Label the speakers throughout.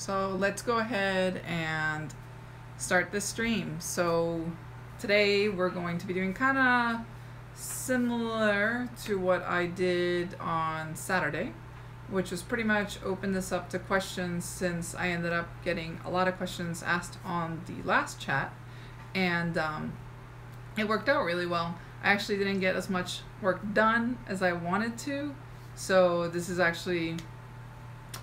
Speaker 1: So let's go ahead and start this stream. So today we're going to be doing kind of similar to what I did on Saturday, which was pretty much open this up to questions, since I ended up getting a lot of questions asked on the last chat, and it worked out really well. I actually didn't get as much work done as I wanted to, so this is actually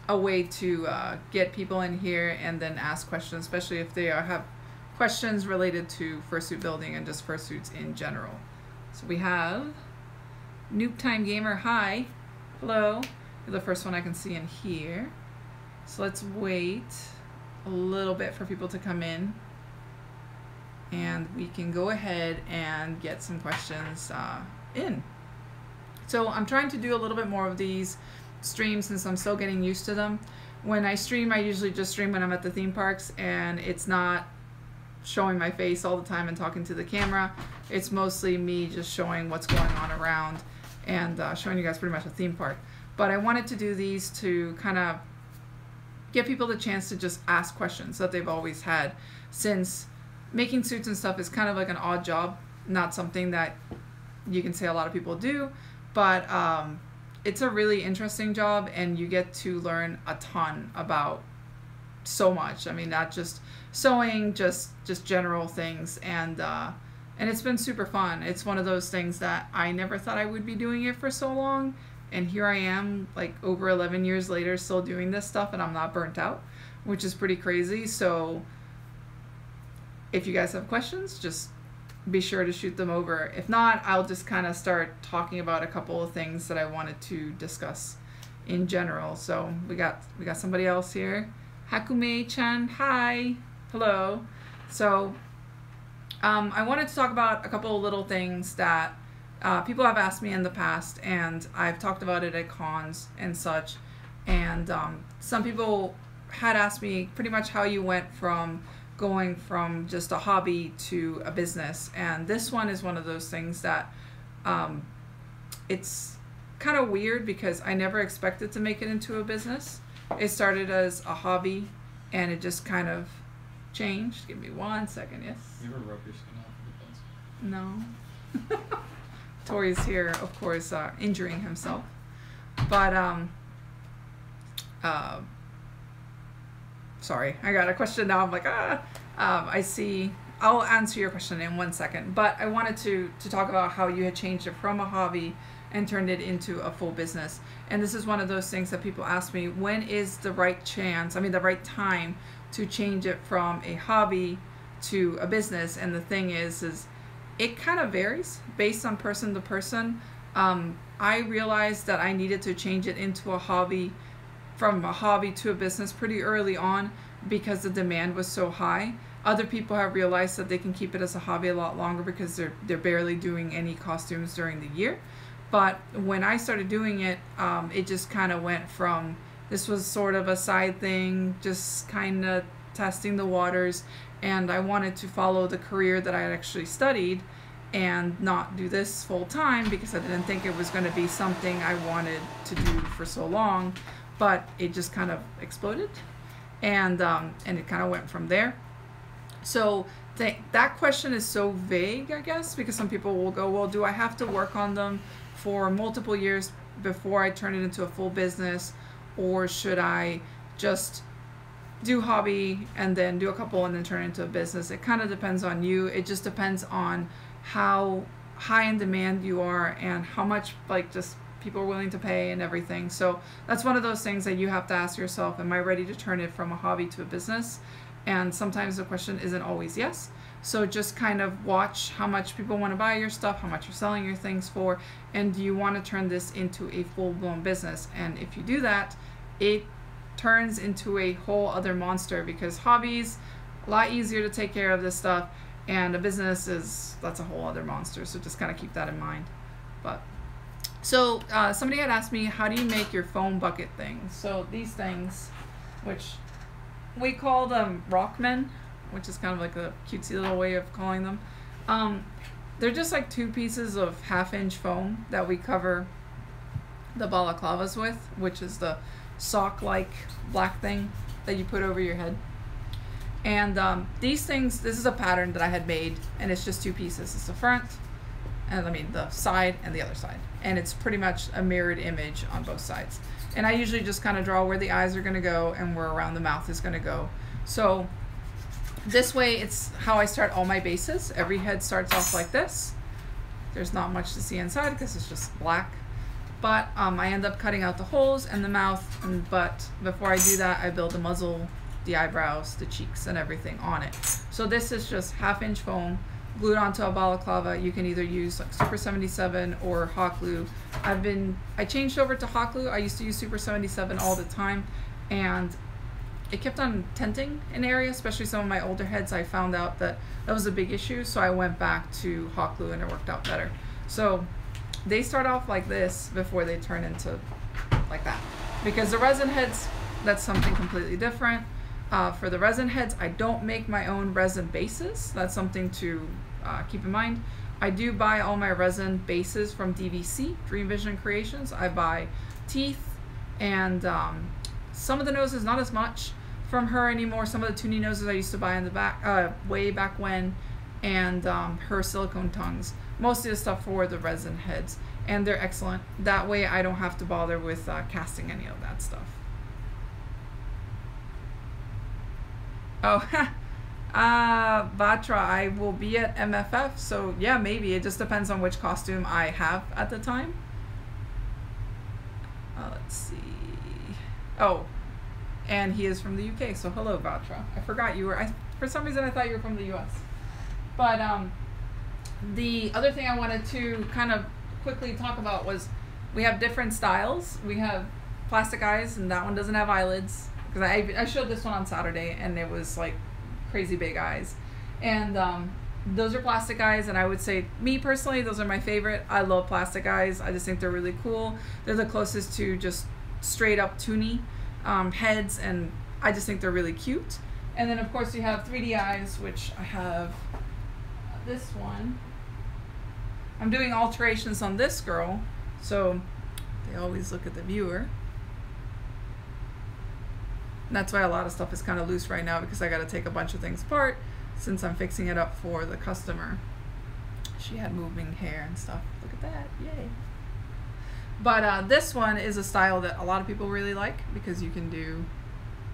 Speaker 1: a way to get people in here and then ask questions, especially if they have questions related to fursuit building and just fursuits in general. So we have Noob Time Gamer. Hi. Hello. You're the first one I can see in here. So let's wait a little bit for people to come in, and we can go ahead and get some questions in. So I'm trying to do a little bit more of these streams since I'm still getting used to them. When I stream, I usually just stream when I'm at the theme parks, and it's not showing my face all the time and talking to the camera. It's mostly me just showing what's going on around and showing you guys pretty much a theme park. But I wanted to do these to kind of give people the chance to just ask questions that they've always had, since making suits and stuff is kind of like an odd job, not something that you can say a lot of people do, but it's a really interesting job, and you get to learn a ton about so much. I mean, not just sewing, just general things, and it's been super fun. It's one of those things that I never thought I would be doing it for so long, and here I am, like over 11 years later, still doing this stuff, and I'm not burnt out, which is pretty crazy. So if you guys have questions, just be sure to shoot them over. If not, I'll just kind of start talking about a couple of things that I wanted to discuss in general. So we got somebody else here. Hakume-chan, hi. Hello. So I wanted to talk about a couple of little things that people have asked me in the past, and I've talked about it at cons and such. And some people had asked me pretty much how you went from going from just a hobby to a business, and this one is one of those things that it's kind of weird because I never expected to make it into a business. It started as a hobby, and it just kind of changed. Give me 1 second. Yes?
Speaker 2: You ever rub your skin off with a pencil?
Speaker 1: No. Tori's here, of course, injuring himself. But sorry, I got a question now. I'm like, I see. I'll answer your question in 1 second. But I wanted to talk about how you had changed it from a hobby and turned it into a full business. And this is one of those things that people ask me, when is the right the right time to change it from a hobby to a business? And the thing is it kind of varies based on person to person. I realized that I needed to change it into a hobby, from a hobby to a business, pretty early on, because the demand was so high. Other people have realized that they can keep it as a hobby a lot longer because they're barely doing any costumes during the year. But when I started doing it, it just kind of went from, this was sort of a side thing, just kind of testing the waters, and I wanted to follow the career that I had actually studied and not do this full time, because I didn't think it was going to be something I wanted to do for so long. But it just kind of exploded, and it kind of went from there. So that question is so vague, I guess, because some people will go, well, do I have to work on them for multiple years before I turn it into a full business, or should I just do hobby and then do a couple and then turn it into a business? It kind of depends on you. It just depends on how high in demand you are and how much just people are willing to pay and everything. So that's one of those things that you have to ask yourself, am I ready to turn it from a hobby to a business? And sometimes the question isn't always yes. So just kind of watch how much people want to buy your stuff, how much you're selling your things for, and do you want to turn this into a full-blown business? And if you do that, it turns into a whole other monster, because hobbies, a lot easier to take care of this stuff, and a business that's a whole other monster. So just kind of keep that in mind. But so somebody had asked me, how do you make your foam bucket things? So these things, which we call them rockmen, which is kind of like a cutesy little way of calling them. They're just like 2 pieces of 1/2-inch foam that we cover the balaclavas with, which is the sock-like black thing. that you put over your head. And these things, this is a pattern that I had made, and it's just 2 pieces. It's the front, and I mean the side and the other side. And it's pretty much a mirrored image on both sides. And I usually just kind of draw where the eyes are going to go and where around the mouth is going to go. So this way, it's how I start all my bases. Every head starts off like this. There's not much to see inside because it's just black. But I end up cutting out the holes and the mouth, but before I do that, I build the muzzle, the eyebrows, the cheeks, and everything on it. So this is just 1/2-inch foam glued onto a balaclava. You can either use like Super 77 or hot glue. I changed over to hot glue. I used to use Super 77 all the time, and it kept on tenting in areas, especially some of my older heads. I found out that was a big issue, so I went back to hot glue and it worked out better. So they start off like this before they turn into like that. Because the resin heads, that's something completely different. For the resin heads, I don't make my own resin bases. That's something to keep in mind. I do buy all my resin bases from DVC, Dream Vision Creations. I buy teeth and some of the noses, not as much from her anymore. Some of the toony noses I used to buy in the back, way back when, and her silicone tongues. Most of the stuff for the resin heads, and they're excellent. That way I don't have to bother with casting any of that stuff. Oh, Vatra, I will be at MFF, so yeah, maybe. It just depends on which costume I have at the time. Let's see. Oh, and he is from the UK, so hello, Vatra. I forgot you were, for some reason I thought you were from the US. But the other thing I wanted to kind of quickly talk about was we have different styles. We have plastic eyes, and that one doesn't have eyelids. Because I showed this one on Saturday, and it was like crazy big eyes. And those are plastic eyes, and I would say, me personally, those are my favorite. I love plastic eyes. I just think they're really cool. They're the closest to just straight up toony heads, and I just think they're really cute. And then of course you have 3D eyes, which I have this one. I'm doing alterations on this girl, so they always look at the viewer. And that's why a lot of stuff is kind of loose right now, because I got to take a bunch of things apart since I'm fixing it up for the customer. She had moving hair and stuff. Look at that, yay. But this one is a style that a lot of people really like, because you can do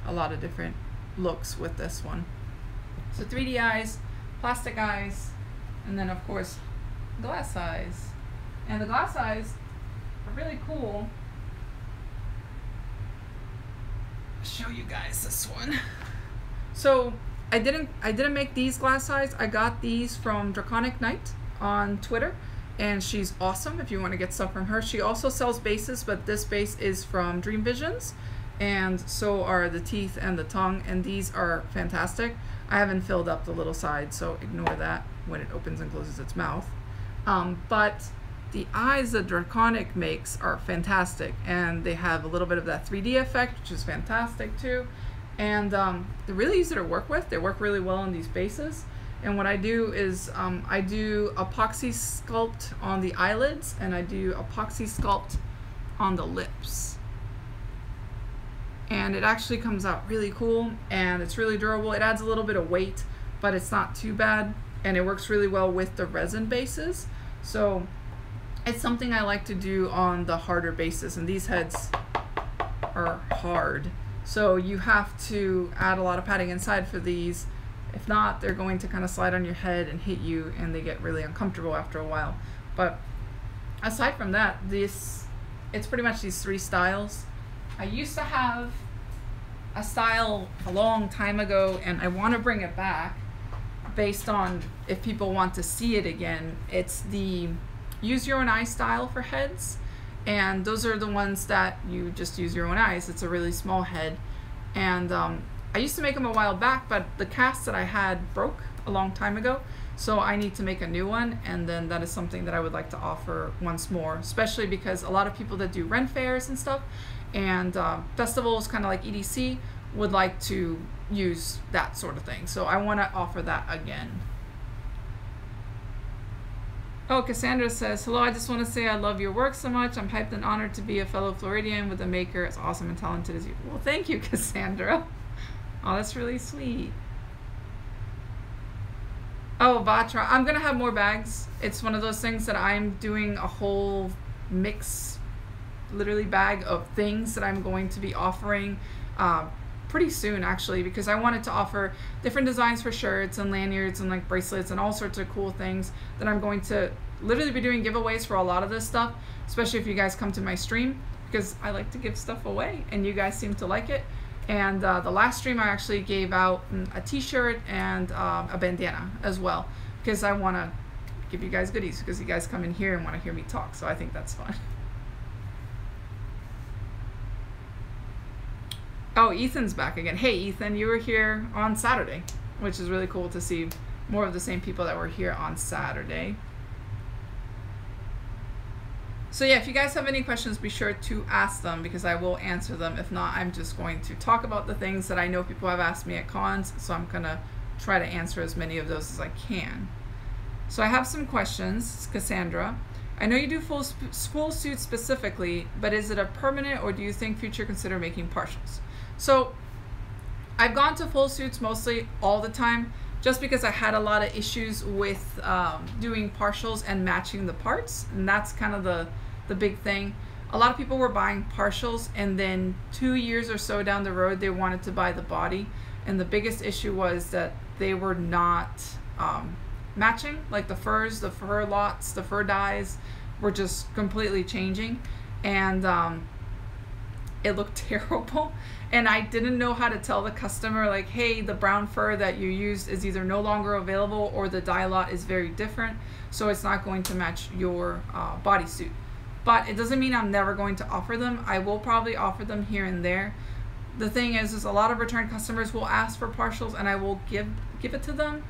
Speaker 1: a lot of different looks with this one. So 3D eyes, plastic eyes, and then of course glass eyes. And the glass eyes are really cool. I'll show you guys this one. So I didn't make these glass eyes. I got these from Draconic Knight on Twitter, and she's awesome if you want to get stuff from her. She also sells bases, but this base is from Dream Visions, and so are the teeth and the tongue, and these are fantastic. I haven't filled up the little side, so ignore that when it opens and closes its mouth. But the eyes that Draconic makes are fantastic, and they have a little bit of that 3D effect, which is fantastic too. And they're really easy to work with. They work really well on these bases. And what I do is I do epoxy sculpt on the eyelids, and I do epoxy sculpt on the lips. And it actually comes out really cool, and it's really durable. It adds a little bit of weight, but it's not too bad, and it works really well with the resin bases. So it's something I like to do on the harder bases, and these heads are hard. So you have to add a lot of padding inside for these. If not, they're going to kind of slide on your head and hit you, and they get really uncomfortable after a while. But aside from that, it's pretty much these 3 styles. I used to have a style a long time ago, and I want to bring it back based on if people want to see it again. It's the use your own eye style for heads, and those are the ones that you just use your own eyes. It's a really small head, and I used to make them a while back, but the cast that I had broke a long time ago, so I need to make a new one. And then that is something that I would like to offer once more, especially because a lot of people that do Ren fairs and stuff and festivals kind of like EDC would like to use that sort of thing, so I want to offer that again. Oh, Cassandra says, hello, I just want to say I love your work so much. I'm hyped and honored to be a fellow Floridian with a maker as awesome and talented as you. Well, thank you, Cassandra. Oh, that's really sweet. Oh, Batra. I'm going to have more bags. It's one of those things that I'm doing a whole mix, literally bag of things that I'm going to be offering pretty soon, actually, because I wanted to offer different designs for shirts and lanyards and like bracelets and all sorts of cool things that I'm going to literally be doing giveaways for a lot of this stuff, especially if you guys come to my stream, because I like to give stuff away and you guys seem to like it. And the last stream I actually gave out a t-shirt and a bandana as well, because I want to give you guys goodies, because you guys come in here and want to hear me talk, so I think that's fun. Oh, Ethan's back again. Hey, Ethan, you were here on Saturday, which is really cool to see more of the same people that were here on Saturday. So yeah, if you guys have any questions, be sure to ask them, because I will answer them. If not, I'm just going to talk about the things that I know people have asked me at cons, so I'm going to try to answer as many of those as I can. So I have some questions. Cassandra, I know you do full suits specifically, but is it a permanent, or do you think future consider making partials? So I've gone to full suits mostly all the time, just because I had a lot of issues with doing partials and matching the parts, and that's kind of the big thing. A lot of people were buying partials, and then 2 years or so down the road they wanted to buy the body, and the biggest issue was that they were not matching. Like the furs, the fur lots, the fur dyes were just completely changing, and it looked terrible. And I didn't know how to tell the customer, like, hey, the brown fur that you used is either no longer available, or the dye lot is very different, so it's not going to match your bodysuit. But it doesn't mean I'm never going to offer them. I will probably offer them here and there. The thing is a lot of return customers will ask for partials, and I will give it to them,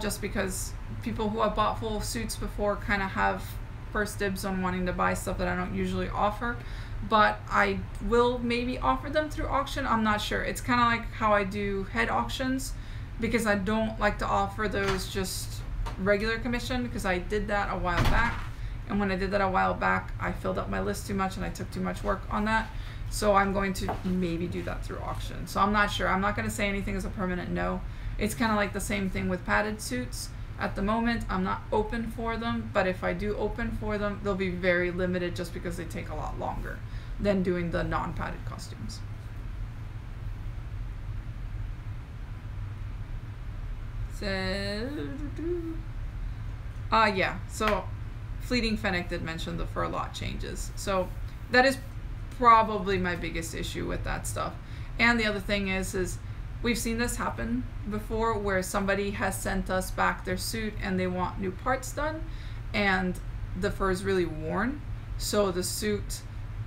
Speaker 1: just because people who have bought full suits before kind of have first dibs on wanting to buy stuff that I don't usually offer. But I will maybe offer them through auction. I'm not sure. It's kind of like how I do head auctions, because I don't like to offer those just regular commission, because I did that a while back. And when I did that a while back, I filled up my list too much and I took too much work on that. So I'm going to maybe do that through auction. So I'm not sure. I'm not going to say anything as a permanent no. It's kind of like the same thing with padded suits. At the moment, I'm not open for them, but if I do open for them, they'll be very limited, just because they take a lot longer than doing the non-padded costumes. Yeah, so Fleeting Fennec did mention the fur lot changes. So that is probably my biggest issue with that stuff. And the other thing is we've seen this happen before, where somebody has sent us back their suit and they want new parts done, and the fur is really worn, so the suit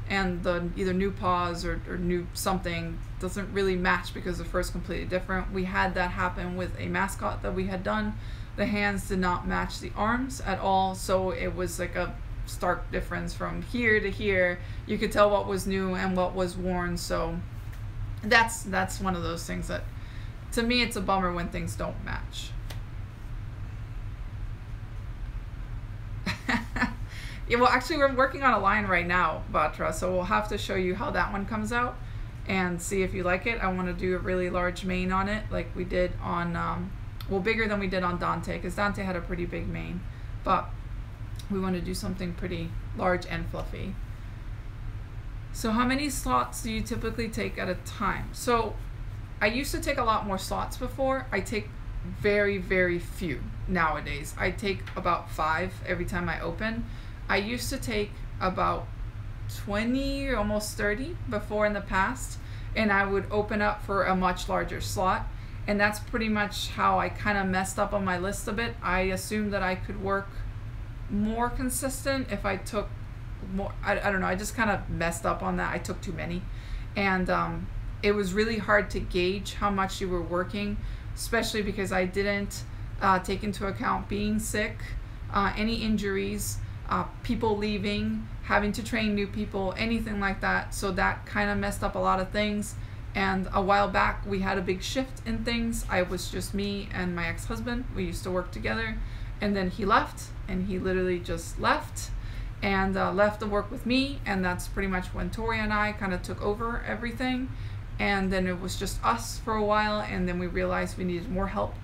Speaker 1: and the either new paws or new something doesn't really match, because the fur is completely different. We had that happen with a mascot that we had done. The hands did not match the arms at all, so it was like a stark difference from here to here. You could tell what was new and what was worn. So that's one of those things that, to me, it's a bummer when things don't match. Yeah, well, actually, we're working on a line right now, Batra, so we'll have to show you how that one comes out and see if you like it. I want to do a really large mane on it, like we did on, well, bigger than we did on Dante, because Dante had a pretty big mane, but we want to do something pretty large and fluffy. So how many slots do you typically take at a time? So I used to take a lot more slots before. I take very, very few nowadays. I take about 5 every time I open. I used to take about 20 or almost 30 before in the past, and I would open up for a much larger slot, and that's pretty much how I kind of messed up on my list a bit. I assumed that I could work more consistent if I took more. I don't know, I just kind of messed up on that. I took too many, and it was really hard to gauge how much you were working, especially because I didn't take into account being sick, any injuries, people leaving, having to train new people, anything like that. So that kind of messed up a lot of things. And a while back we had a big shift in things. I was just me and my ex-husband. We used to work together, and then he left, and he literally just left and left to work with me, and that's pretty much when Tori and I kind of took over everything. and then it was just us for a while, and then we realized we needed more help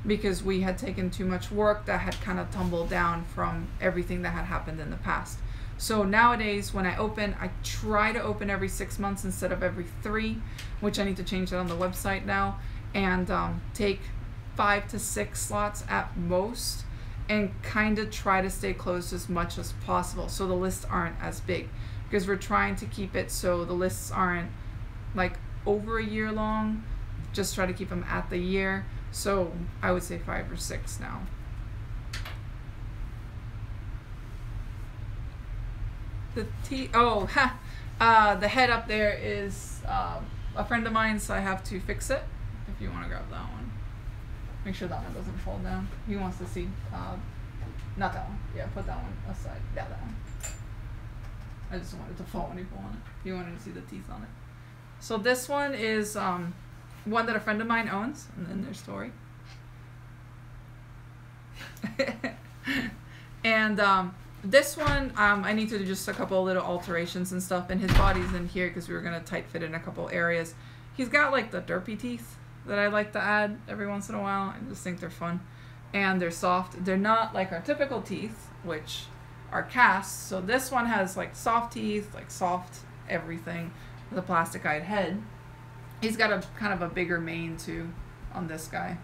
Speaker 1: because we had taken too much work that had kind of tumbled down from everything that had happened in the past. So nowadays when I open, I try to open every 6 months instead of every 3, which I need to change that on the website now, and take 5 to 6 slots at most, and kind of try to stay closed as much as possible so the lists aren't as big, because we're trying to keep it so the lists aren't like over a year long, just try to keep them at the year. So I would say 5 or 6 now. The head up there is a friend of mine, so I have to fix it. If you want to grab that one, make sure that one doesn't fall down. He wants to see, not that one. Yeah, put that one aside. Yeah, that one. I just wanted to fall when you pull on it. He wanted to see the teeth on it. So this one is one that a friend of mine owns, and then their story. And this one, I need to do just a couple of little alterations and stuff, and his body's in here because we were going to tight fit in a couple areas. He's got like the derpy teeth that I like to add every once in a while. I just think they're fun, and they're soft. They're not like our typical teeth, which are casts. So this one has like soft teeth, like soft everything, with a plastic-eyed head. He's got a kind of a bigger mane too on this guy.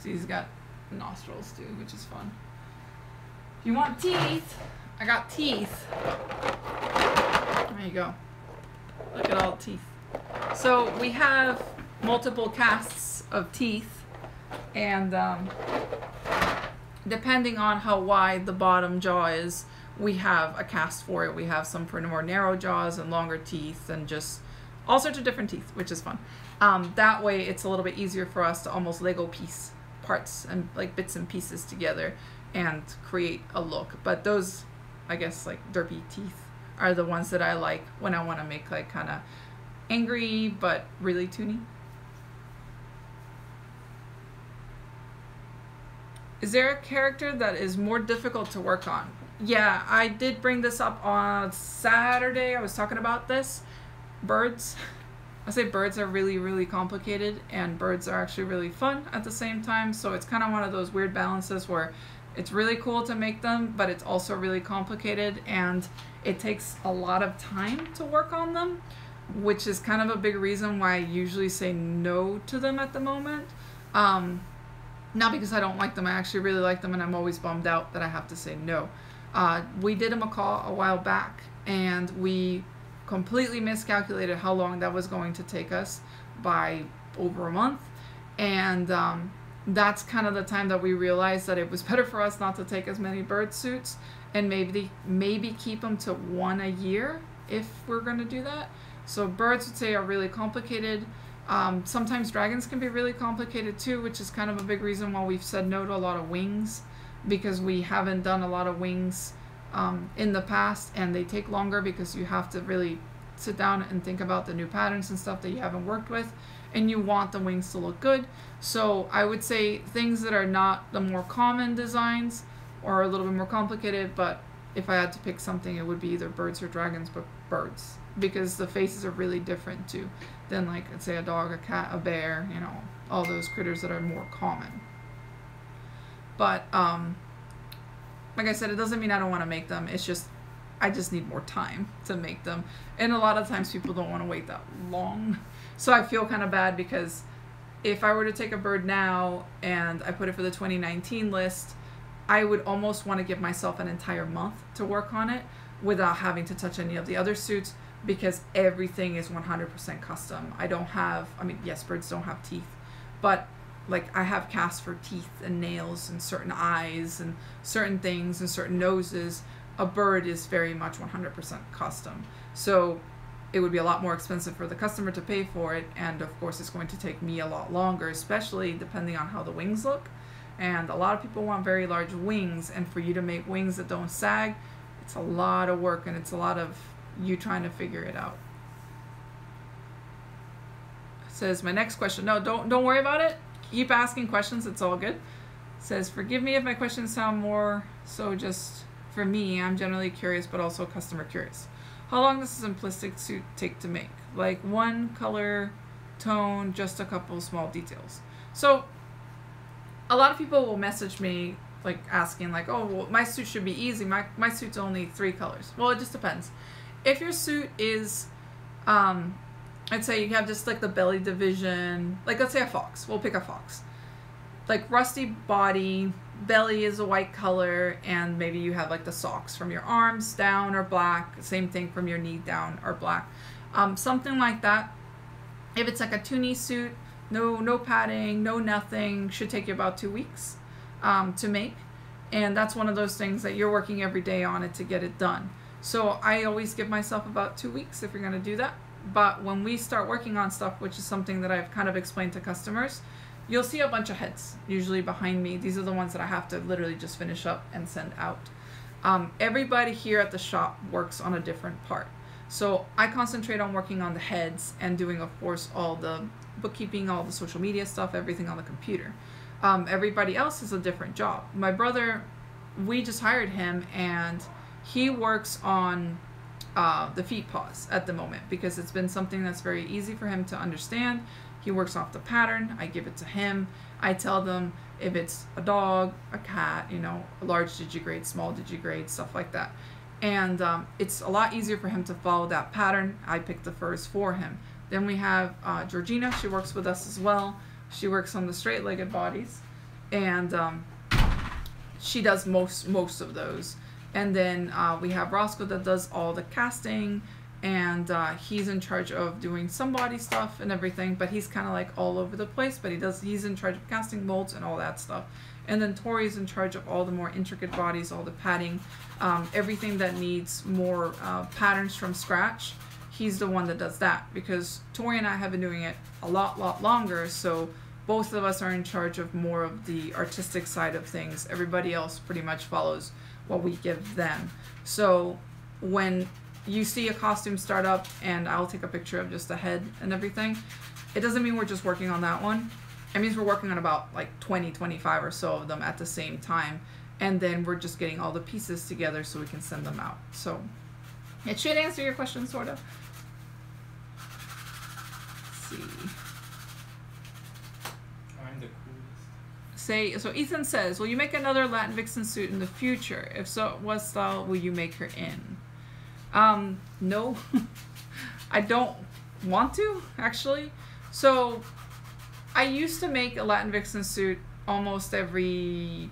Speaker 1: So he's got nostrils too, which is fun. If you want teeth, I got teeth. There you go. Look at all the teeth. So we have multiple casts of teeth, and depending on how wide the bottom jaw is, we have a cast for it. We have some for more narrow jaws and longer teeth, and just all sorts of different teeth, which is fun. That way it's a little bit easier for us to almost Lego piece parts and like bits and pieces together and create a look. But those, I guess, like derpy teeth are the ones that I like when I want to make like kind of angry but really toony. Is there a character that is more difficult to work on? Yeah, I did bring this up on Saturday. I was talking about this. Birds. I say birds are really, really complicated, and birds are actually really fun at the same time. So it's kind of one of those weird balances where it's really cool to make them, but it's also really complicated, and it takes a lot of time to work on them, which is kind of a big reason why I usually say no to them at the moment. Not because I don't like them, I actually really like them, and I'm always bummed out that I have to say no. We did a macaw a while back, and we completely miscalculated how long that was going to take us by over a month, and that's kind of the time that we realized that it was better for us not to take as many bird suits, and maybe keep them to 1 a year if we're going to do that. So birds, would say, are really complicated. Sometimes dragons can be really complicated too, which is kind of a big reason why we've said no to a lot of wings, because we haven't done a lot of wings in the past, and they take longer because you have to really sit down and think about the new patterns and stuff that you haven't worked with, and you want the wings to look good. So I would say things that are not the more common designs or a little bit more complicated, but if I had to pick something, it would be either birds or dragons, but birds, because the faces are really different too than, like, let's say a dog, a cat, a bear, you know, all those critters that are more common. But like I said, it doesn't mean I don't want to make them. It's just I just need more time to make them, and a lot of times people don't want to wait that long. So I feel kind of bad, because if I were to take a bird now and I put it for the 2019 list, I would almost want to give myself an entire month to work on it without having to touch any of the other suits, because everything is 100% custom. I don't have, I mean, yes, birds don't have teeth, but like I have casts for teeth and nails and certain eyes and certain things and certain noses. A bird is very much 100% custom. So it would be a lot more expensive for the customer to pay for it, and of course it's going to take me a lot longer, especially depending on how the wings look. And a lot of people want very large wings, and for you to make wings that don't sag, it's a lot of work, and it's a lot of you trying to figure it out. It says my next question. No, don't worry about it. Keep asking questions. It's all good. It says, forgive me if my questions sound more so just for me. I'm generally curious, but also customer curious. How long does a simplistic suit take to make? like one color tone, just a couple small details. So a lot of people will message me like asking like, oh, well, my suit should be easy. My suit's only 3 colors. Well, it just depends. If your suit is, I'd say you have just like the belly division, like let's say a fox. We'll pick a fox. Like rusty body, belly is a white color, and maybe you have like the socks from your arms down are black. Same thing from your knee down are black. Something like that. If it's like a 2-knee suit, no padding, no nothing, should take you about 2 weeks to make. And that's one of those things that you're working every day on it to get it done. So I always give myself about 2 weeks if you're going to do that. But when we start working on stuff, which is something that I've kind of explained to customers, you'll see a bunch of heads usually behind me. These are the ones that I have to literally just finish up and send out. Everybody here at the shop works on a different part. So I concentrate on working on the heads and doing, of course, all the bookkeeping, all the social media stuff, everything on the computer. Everybody else is a different job. My brother, we just hired him, and he works on the feet paws at the moment because it's been something that's very easy for him to understand. He works off the pattern. I give it to him. I tell them if it's a dog, a cat, you know, a large digigrade, small digigrade, stuff like that. And it's a lot easier for him to follow that pattern. I pick the furs for him. Then we have Georgina. She works with us as well. She works on the straight-legged bodies, and she does most of those. And then we have Roscoe that does all the casting, and he's in charge of doing some body stuff and everything, but he's kind of like all over the place, but he's in charge of casting molds and all that stuff. And then Tori's in charge of all the more intricate bodies, all the padding, everything that needs more patterns from scratch. He's the one that does that, because Tori and I have been doing it a lot longer, so both of us are in charge of more of the artistic side of things. Everybody else pretty much follows what we give them. So when you see a costume start up, and I'll take a picture of just the head and everything, it doesn't mean we're just working on that one. It means we're working on about like 20, 25 or so of them at the same time, and then we're just getting all the pieces together so we can send them out. So it should answer your question, sort of. Let's see.
Speaker 3: I'm the coolest.
Speaker 1: So Ethan says, will you make another Latin Vixen suit in the future? If so, what style will you make her in? No, I don't want to, actually. So I used to make a Latin Vixen suit almost every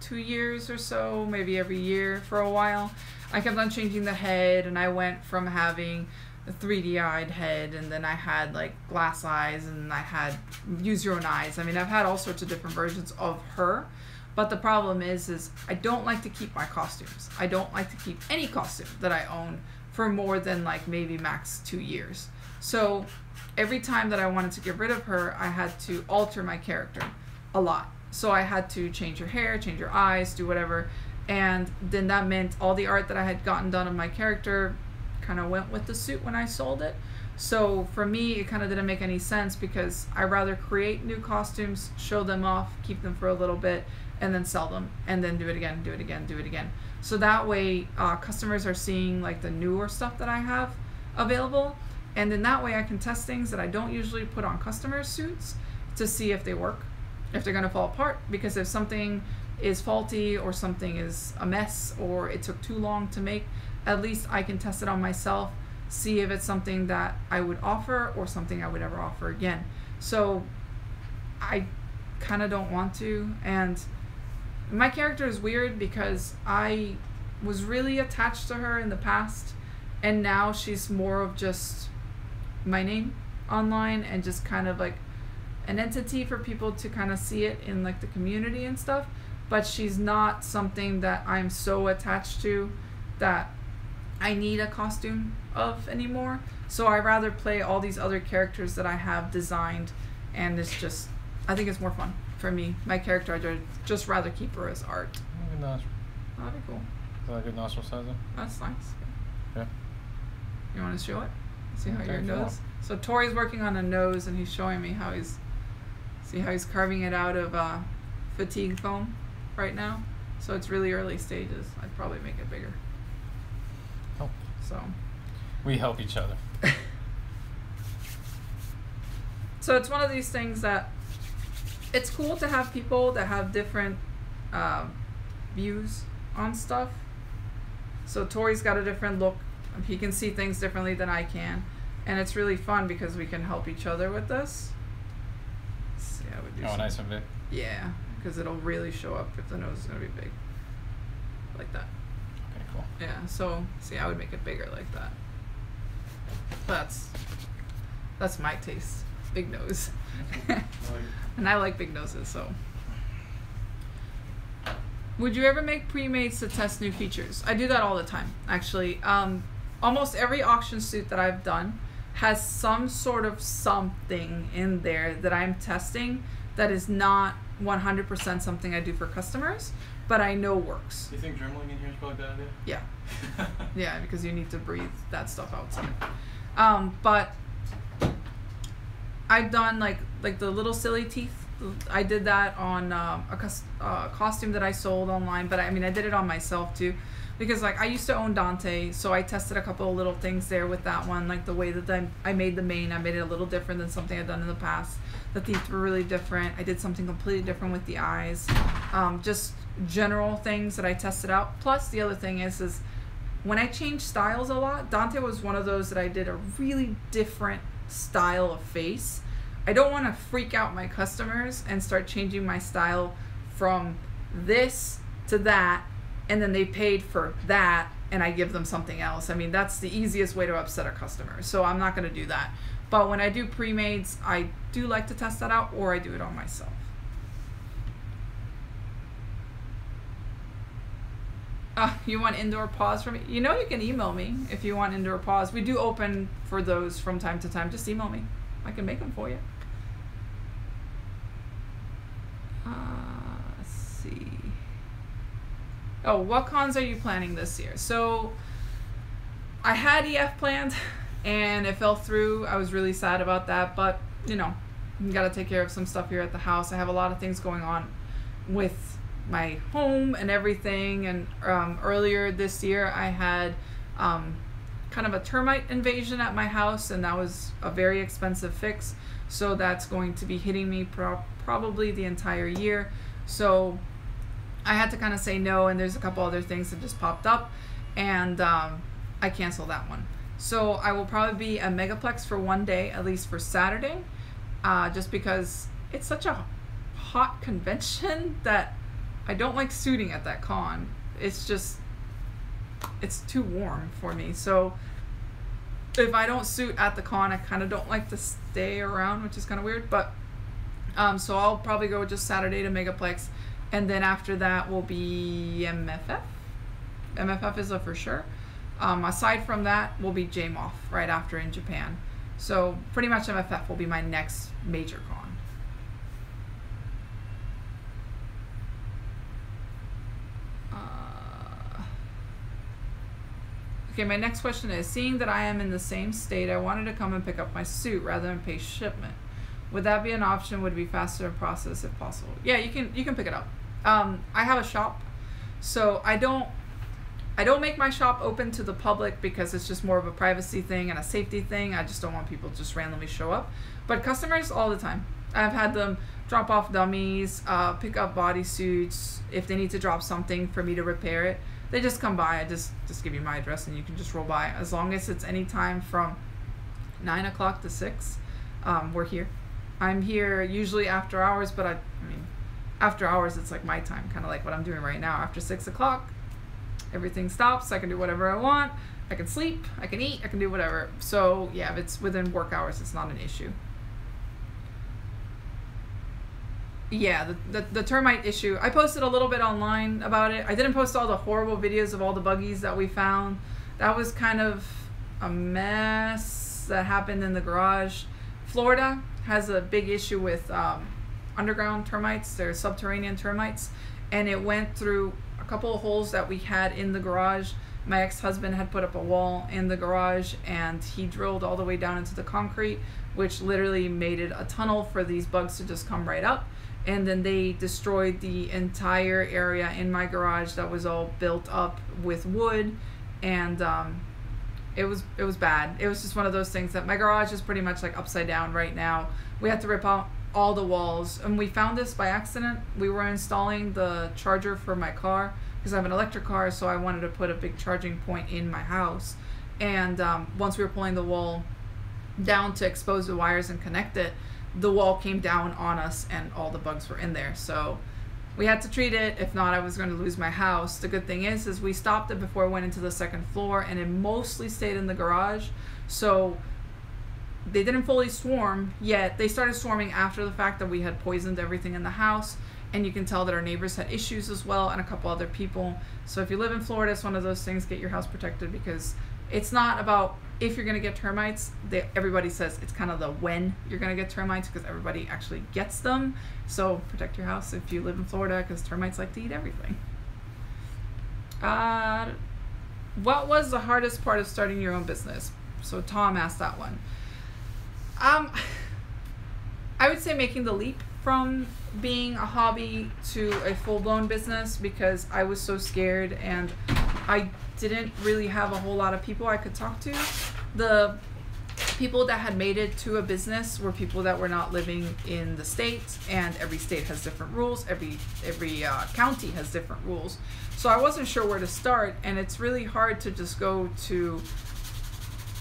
Speaker 1: 2 years or so, maybe every year for a while. I kept on changing the head, and I went from having a 3D-eyed head, and then I had like glass eyes, and I had use your own eyes. I mean, I've had all sorts of different versions of her, but the problem is I don't like to keep my costumes. I don't like to keep any costume that I own for more than like maybe max 2 years. So every time that I wanted to get rid of her, I had to alter my character a lot. So I had to change her hair, change her eyes, do whatever, and then that meant all the art that I had gotten done of my character kind of went with the suit when I sold it. So for me, it kind of didn't make any sense, because I rather create new costumes, show them off, keep them for a little bit, and then sell them, and then do it again, do it again, do it again. So that way customers are seeing like the newer stuff that I have available, and then that way I can test things that I don't usually put on customers' suits to see if they work, if they're gonna fall apart. Because if something is faulty, or something is a mess, or it took too long to make, at least I can test it on myself, see if it's something that I would offer or something I would never offer again. So I kind of don't want to. And my character is weird because I was really attached to her in the past, and now she's more of just my name online, and just kind of like an entity for people to kind of see it in like the community and stuff. But she's not something that I'm so attached to that I need a costume of anymore. So I rather play all these other characters that I have designed, and it's just, I think it's more fun for me. My character, I'd just rather keep her as art.
Speaker 3: Good nostril.
Speaker 1: Oh, that'd be cool.
Speaker 3: Is that a good nostril size then?
Speaker 1: That's nice.
Speaker 3: Yeah.
Speaker 1: You want to show it? See how
Speaker 3: Okay,
Speaker 1: your
Speaker 3: if you
Speaker 1: nose? So Tori's working on a nose, and he's showing me how he's, see how he's carving it out of fatigue foam right now. So it's really early stages. I'd probably make it bigger.
Speaker 3: Oh.
Speaker 1: So
Speaker 3: We help each other.
Speaker 1: So it's one of these things that it's cool to have people that have different views on stuff. So Tori's got a different look. He can see things differently than I can. And it's really fun because we can help each other with this. Let's see how we do.
Speaker 3: Oh, nice and big.
Speaker 1: Yeah, because it'll really show up if the nose is going to be big. Like that.
Speaker 3: Okay, cool.
Speaker 1: Yeah, so see, I would make it bigger like that. That's my taste. Big nose. And I like big noses, so. Would you ever make pre-mades to test new features? I do that all the time, actually. Almost every auction suit that I've done has some sort of something in there that I'm testing that is not 100% something I do for customers, but I know works.
Speaker 3: Do you think journaling in here is probably a bad idea?
Speaker 1: Yeah. Yeah, because you need to breathe that stuff outside. But I've done like the little silly teeth. I did that on a costume that I sold online, but I mean I did it on myself too, because like I used to own Dante, so I tested a couple of little things there with that one, like the way that I made the mane. I made it a little different than something I'd done in the past. The teeth were really different. I did something completely different with the eyes. Just general things that I tested out. Plus the other thing is when I change styles a lot, Dante was one of those that I did a really different style of face. I don't want to freak out my customers and start changing my style from this to that, and then they paid for that and I give them something else. I mean, that's the easiest way to upset a customer. So I'm not going to do that. But when I do pre-mades, I do like to test that out, or I do it on myself. You want indoor paws from me? You know you can email me if you want indoor paws. We do open for those from time to time. Just email me. I can make them for you. Let's see. Oh, what cons are you planning this year? So I had EF planned and it fell through. I was really sad about that, but you know, you gotta take care of some stuff here at the house. I have a lot of things going on with my home and everything, and earlier this year I had kind of a termite invasion at my house, and that was a very expensive fix, so that's going to be hitting me probably the entire year. So I had to kind of say no, and there's a couple other things that just popped up, and I canceled that one. So I will probably be at Megaplex for one day, at least for Saturday, just because it's such a hot convention that I don't like suiting at that con. It's just, it's too warm for me. So if I don't suit at the con, I kind of don't like to stay around, which is kind of weird. But so I'll probably go just Saturday to Megaplex, and then after that will be MFF. MFF is a for sure. Aside from that will be JMOF right after in Japan. So pretty much MFF will be my next major con. Okay, my next question is, seeing that I am in the same state, I wanted to come and pick up my suit rather than pay shipment. Would that be an option? Would it be faster in process if possible? Yeah, you can pick it up. I have a shop, so I don't make my shop open to the public because it's just more of a privacy thing and a safety thing. I just don't want people to just randomly show up. But customers all the time. I've had them drop off dummies, pick up bodysuits. If they need to drop something for me to repair it, they just come by. I just give you my address and you can just roll by. As long as it's any time from 9 o'clock to 6, we're here. I'm here usually after hours, but I mean, after hours it's like my time, kind of like what I'm doing right now. After 6 o'clock, everything stops. I can do whatever I want. I can sleep, I can eat, I can do whatever. So yeah, if it's within work hours, it's not an issue. Yeah, the termite issue. I posted a little bit online about it. I didn't post all the horrible videos of all the buggies that we found. That was kind of a mess that happened in the garage. Florida has a big issue with underground termites. They're subterranean termites. And it went through a couple of holes that we had in the garage. My ex-husband had put up a wall in the garage, and he drilled all the way down into the concrete, which literally made it a tunnel for these bugs to just come right up. And then they destroyed the entire area in my garage that was all built up with wood, and It was bad. It was just one of those things that my garage is pretty much like upside down right now. We had to rip out all the walls, and we found this by accident. We were installing the charger for my car because I have an electric car, so I wanted to put a big charging point in my house. And once we were pulling the wall down to expose the wires and connect it, the wall came down on us and all the bugs were in there. So we had to treat it. If not, I was going to lose my house. The good thing is we stopped it before it went into the second floor, and it mostly stayed in the garage. So they didn't fully swarm yet. They started swarming after the fact that we had poisoned everything in the house. And you can tell that our neighbors had issues as well, and a couple other people. So if you live in Florida, it's one of those things, get your house protected, because it's not about if you're going to get termites. Everybody says it's kind of the when you're going to get termites, because everybody actually gets them. So protect your house if you live in Florida, because termites like to eat everything. What was the hardest part of starting your own business? So Tom asked that one. I would say making the leap from being a hobby to a full-blown business, because I was so scared and I didn't really have a whole lot of people I could talk to. The people that had made it to a business were people that were not living in the state, and every state has different rules. Every county has different rules. So I wasn't sure where to start, and it's really hard to just go to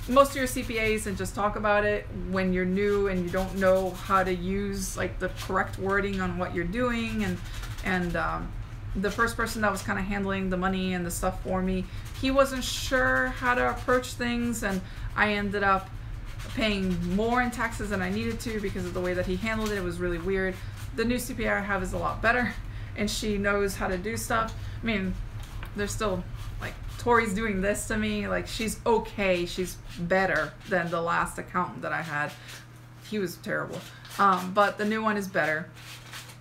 Speaker 1: most of your CPAs and just talk about it when you're new and you don't know how to use like the correct wording on what you're doing. And the first person that was kind of handling the money and the stuff for me, he wasn't sure how to approach things, and I ended up paying more in taxes than I needed to because of the way that he handled it. It was really weird. The new CPA I have is a lot better, and she knows how to do stuff. I mean, there's still like Tori's doing this to me. Like, she's okay. She's better than the last accountant that I had. He was terrible. But the new one is better.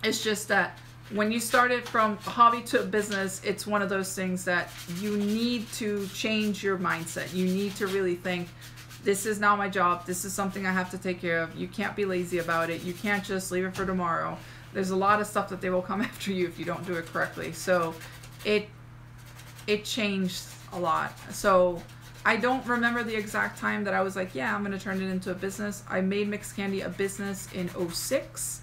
Speaker 1: It's just that when you start it from a hobby to a business, it's one of those things that you need to change your mindset. You need to really think, this is now my job. This is something I have to take care of. You can't be lazy about it. You can't just leave it for tomorrow. There's a lot of stuff that they will come after you if you don't do it correctly. So it changed a lot. So I don't remember the exact time that I was like, yeah, I'm going to turn it into a business. I made Mixedcandy a business in 2006.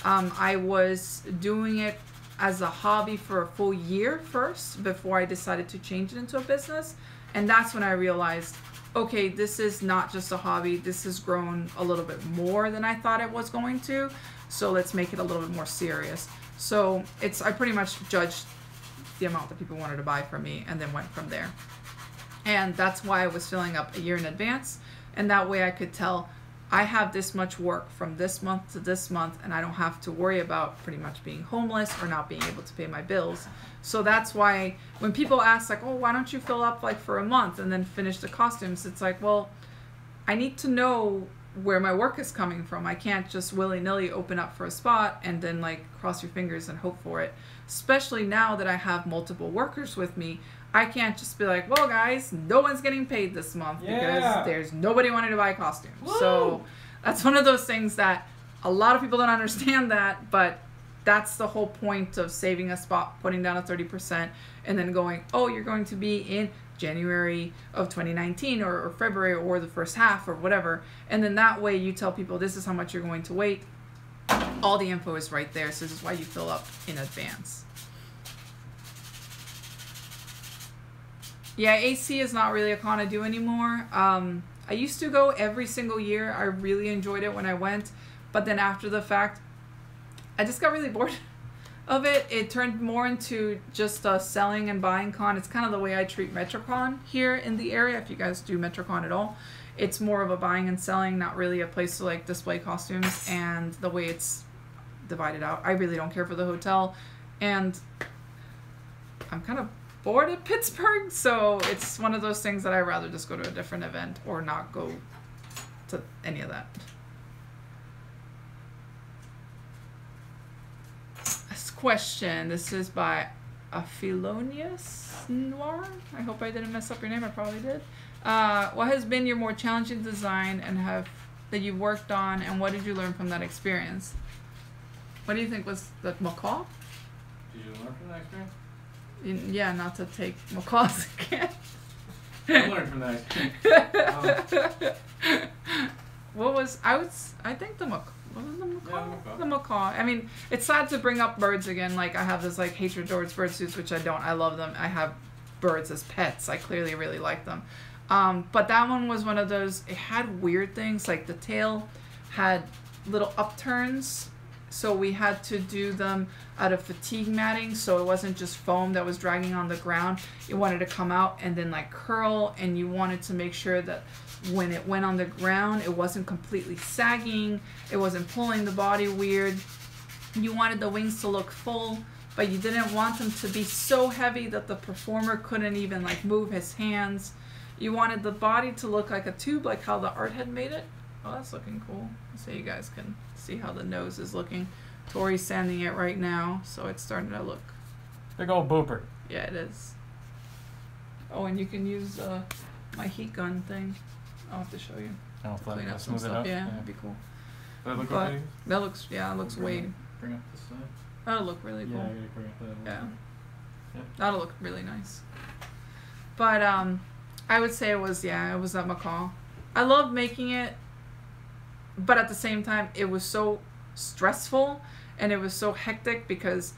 Speaker 1: I was doing it as a hobby for a full year first before I decided to change it into a business. And that's when I realized, okay, this is not just a hobby. This has grown a little bit more than I thought it was going to. So let's make it a little bit more serious. So I pretty much judged the amount that people wanted to buy from me and then went from there. And that's why I was filling up a year in advance. And that way I could tell, I have this much work from this month to this month, and I don't have to worry about pretty much being homeless or not being able to pay my bills. So that's why when people ask like, oh, why don't you fill up like for a month and then finish the costumes? It's like, well, I need to know where my work is coming from. I can't just willy-nilly open up for a spot and then like cross your fingers and hope for it. Especially now that I have multiple workers with me, I can't just be like, well guys, no one's getting paid this month because there's nobody wanting to buy costumes. Woo! So that's one of those things that a lot of people don't understand that, but that's the whole point of saving a spot, putting down a 30%, and then going, oh, you're going to be in January of 2019 or February or the first half or whatever. And then that way you tell people this is how much you're going to wait. All the info is right there. So this is why you fill up in advance. Yeah, AC is not really a con I do anymore. I used to go every single year. I really enjoyed it when I went. But then after the fact, I just got really bored of it. It turned more into just a selling and buying con. It's kind of the way I treat MetroCon here in the area, if you guys do MetroCon at all. It's more of a buying and selling, not really a place to like display costumes, and the way it's divided out. I really don't care for the hotel, and I'm kind of bored at Pittsburgh, so it's one of those things that I'd rather just go to a different event or not go to any of that. Question. This is by Aphilonius Noir. I hope I didn't mess up your name. I probably did. What has been your more challenging design that you worked on, and what did you learn from that experience? What do you think was the macaw?
Speaker 3: Did you learn from that experience?
Speaker 1: Yeah, not to take macaws again.
Speaker 3: I learned from that.
Speaker 1: I think the macaw. What was the macaw?
Speaker 3: Yeah, the macaw.
Speaker 1: The macaw. I mean, it's sad to bring up birds again. Like, I have this, like, hatred towards fursuits, which I don't. I love them. I have birds as pets. I clearly really like them. But that one was one of those, it had weird things. Like, the tail had little upturns, so we had to do them out of fatigue matting, so it wasn't just foam that was dragging on the ground. You wanted to come out and then, like, curl, and you wanted to make sure that when it went on the ground, it wasn't completely sagging, it wasn't pulling the body weird. You wanted the wings to look full, but you didn't want them to be so heavy that the performer couldn't even, like, move his hands. You wanted the body to look like a tube, like how the art had made it. Oh, that's looking cool. So you guys can see how the nose is looking. Tori's sanding it right now, so it's starting to look.
Speaker 3: Big old booper.
Speaker 1: Yeah, it is. Oh, and you can use my heat gun thing. I'll have to show you.
Speaker 3: Oh,
Speaker 1: Clean up some
Speaker 3: smooth it
Speaker 1: stuff.
Speaker 3: up.
Speaker 1: Yeah, that'd be cool.
Speaker 3: Does that look
Speaker 1: But
Speaker 3: okay?
Speaker 1: that looks, yeah, it looks way.
Speaker 3: Bring up this side.
Speaker 1: That'll look really cool.
Speaker 3: Yeah, I gotta bring up that a little
Speaker 1: Yeah.
Speaker 3: bit. Yep.
Speaker 1: That'll look really nice. But I would say it was that macaw. I loved making it, but at the same time it was so stressful and it was so hectic because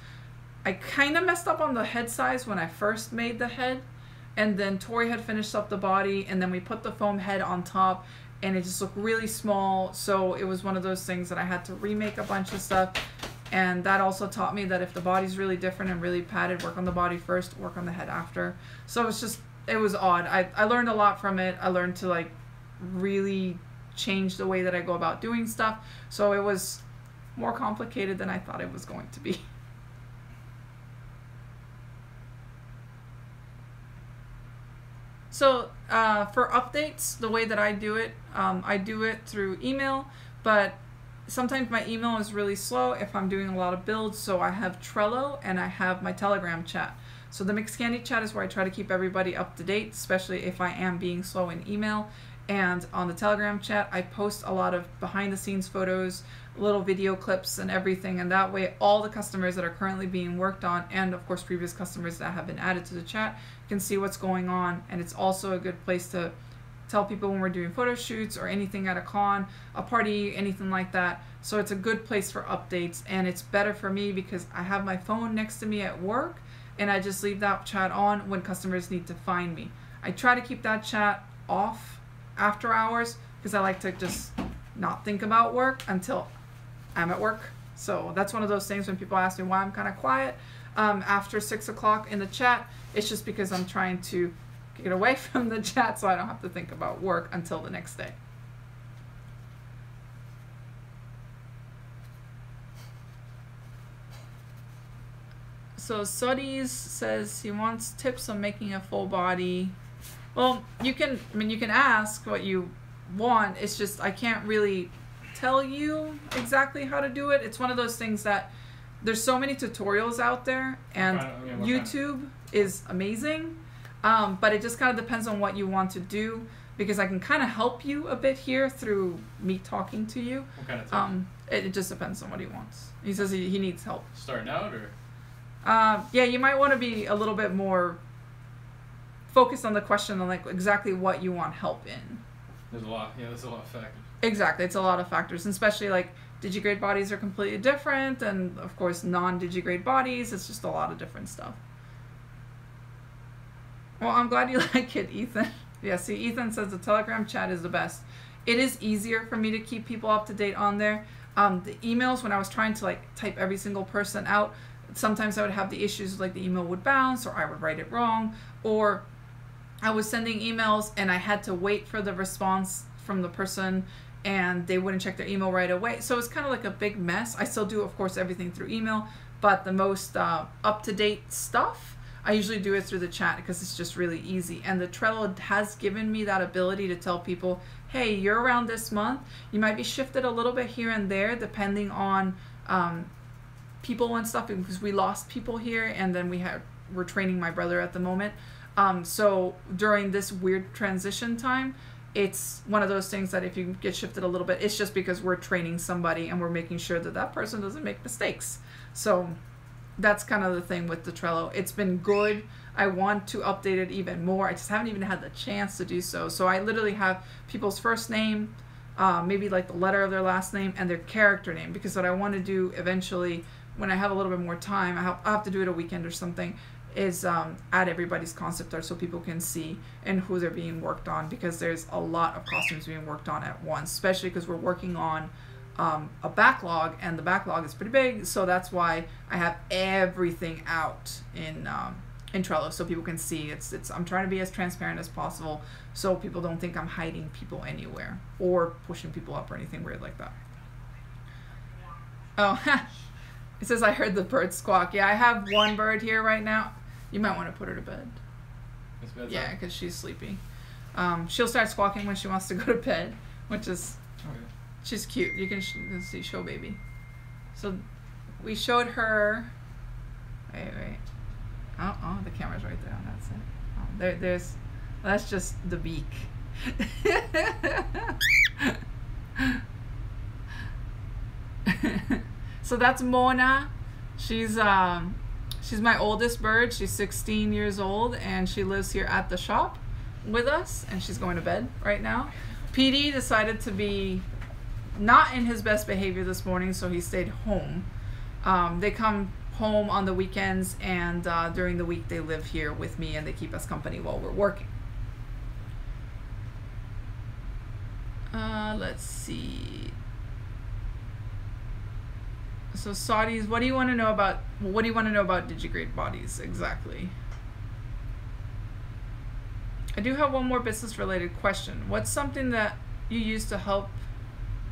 Speaker 1: I kind of messed up on the head size when I first made the head, and then Tori had finished up the body, and then we put the foam head on top and it just looked really small. So it was one of those things that I had to remake a bunch of stuff. And that also taught me that if the body's really different and really padded, work on the body first, work on the head after. So it was odd. I learned a lot from it. I learned to, like, really change the way that I go about doing stuff. So it was more complicated than I thought it was going to be. So for updates, the way that I do it through email, but sometimes my email is really slow if I'm doing a lot of builds, so I have Trello and I have my Telegram chat. So the Mixedcandy chat is where I try to keep everybody up to date, especially if I am being slow in email. And on the Telegram chat, I post a lot of behind the scenes photos, little video clips and everything, and that way all the customers that are currently being worked on, and of course previous customers that have been added to the chat, can see what's going on. And it's also a good place to tell people when we're doing photo shoots or anything at a con, a party, anything like that. So it's a good place for updates, and it's better for me because I have my phone next to me at work and I just leave that chat on when customers need to find me. I try to keep that chat off after hours because I like to just not think about work until I'm at work. So that's one of those things when people ask me why I'm kind of quiet after 6 o'clock in the chat. It's just because I'm trying to get away from the chat so I don't have to think about work until the next day. So Suddies says he wants tips on making a full body. Well, you can ask what you want. It's just I can't really tell you exactly how to do it. It's one of those things that there's so many tutorials out there, and YouTube is amazing. But it just kind of depends on what you want to do, because I can kind of help you a bit here through me talking to you.
Speaker 3: What kind of tip?
Speaker 1: It just depends on what he wants. He says he needs help.
Speaker 3: Starting out, or?
Speaker 1: Yeah, you might want to be a little bit more focused on the question on, like, exactly what you want help in.
Speaker 3: There's a lot of factors.
Speaker 1: Exactly, it's a lot of factors, and especially, like, digigrade bodies are completely different, and of course non-digigrade bodies, it's just a lot of different stuff. Well, I'm glad you like it, Ethan. Yeah, see, Ethan says the Telegram chat is the best. It is easier for me to keep people up to date on there. The emails, when I was trying to, like, type every single person out, sometimes I would have the issues, like the email would bounce, or I would write it wrong, or I was sending emails and I had to wait for the response from the person and they wouldn't check their email right away. So it's kind of like a big mess. I still do, of course, everything through email, but the most up-to-date stuff, I usually do it through the chat because it's just really easy. And the Trello has given me that ability to tell people, hey, you're around this month. You might be shifted a little bit here and there depending on people and stuff, because we lost people here, and then we're training my brother at the moment. So during this weird transition time, it's one of those things that if you get shifted a little bit, it's just because we're training somebody and we're making sure that that person doesn't make mistakes. So that's kind of the thing with the Trello. It's been good. I want to update it even more. I just haven't even had the chance to do so. So I literally have people's first name, maybe like the letter of their last name, and their character name, because what I want to do eventually, when I have a little bit more time, I'll have to do it a weekend or something, is add everybody's concept art so people can see and who they're being worked on, because there's a lot of costumes being worked on at once, especially because we're working on a backlog, and the backlog is pretty big. So that's why I have everything out in Trello so people can see. I'm trying to be as transparent as possible so people don't think I'm hiding people anywhere or pushing people up or anything weird like that. Oh, it says I heard the bird squawk. Yeah, I have one bird here right now. You might want to put her to bed. Yeah, because she's sleepy. She'll start squawking when she wants to go to bed, which is, okay. She's cute. You can see show baby. So we showed her. Wait. Oh, the camera's right there. That's it. Oh, there's. That's just the beak. So that's Mona. She's my oldest bird. She's 16 years old, and she lives here at the shop with us, and she's going to bed right now. PD decided to be not in his best behavior this morning, so he stayed home. They come home on the weekends, and during the week they live here with me, and they keep us company while we're working. Let's see. So Saudis, what do you want to know about digigrade bodies exactly? I do have one more business related question. What's something that you use to help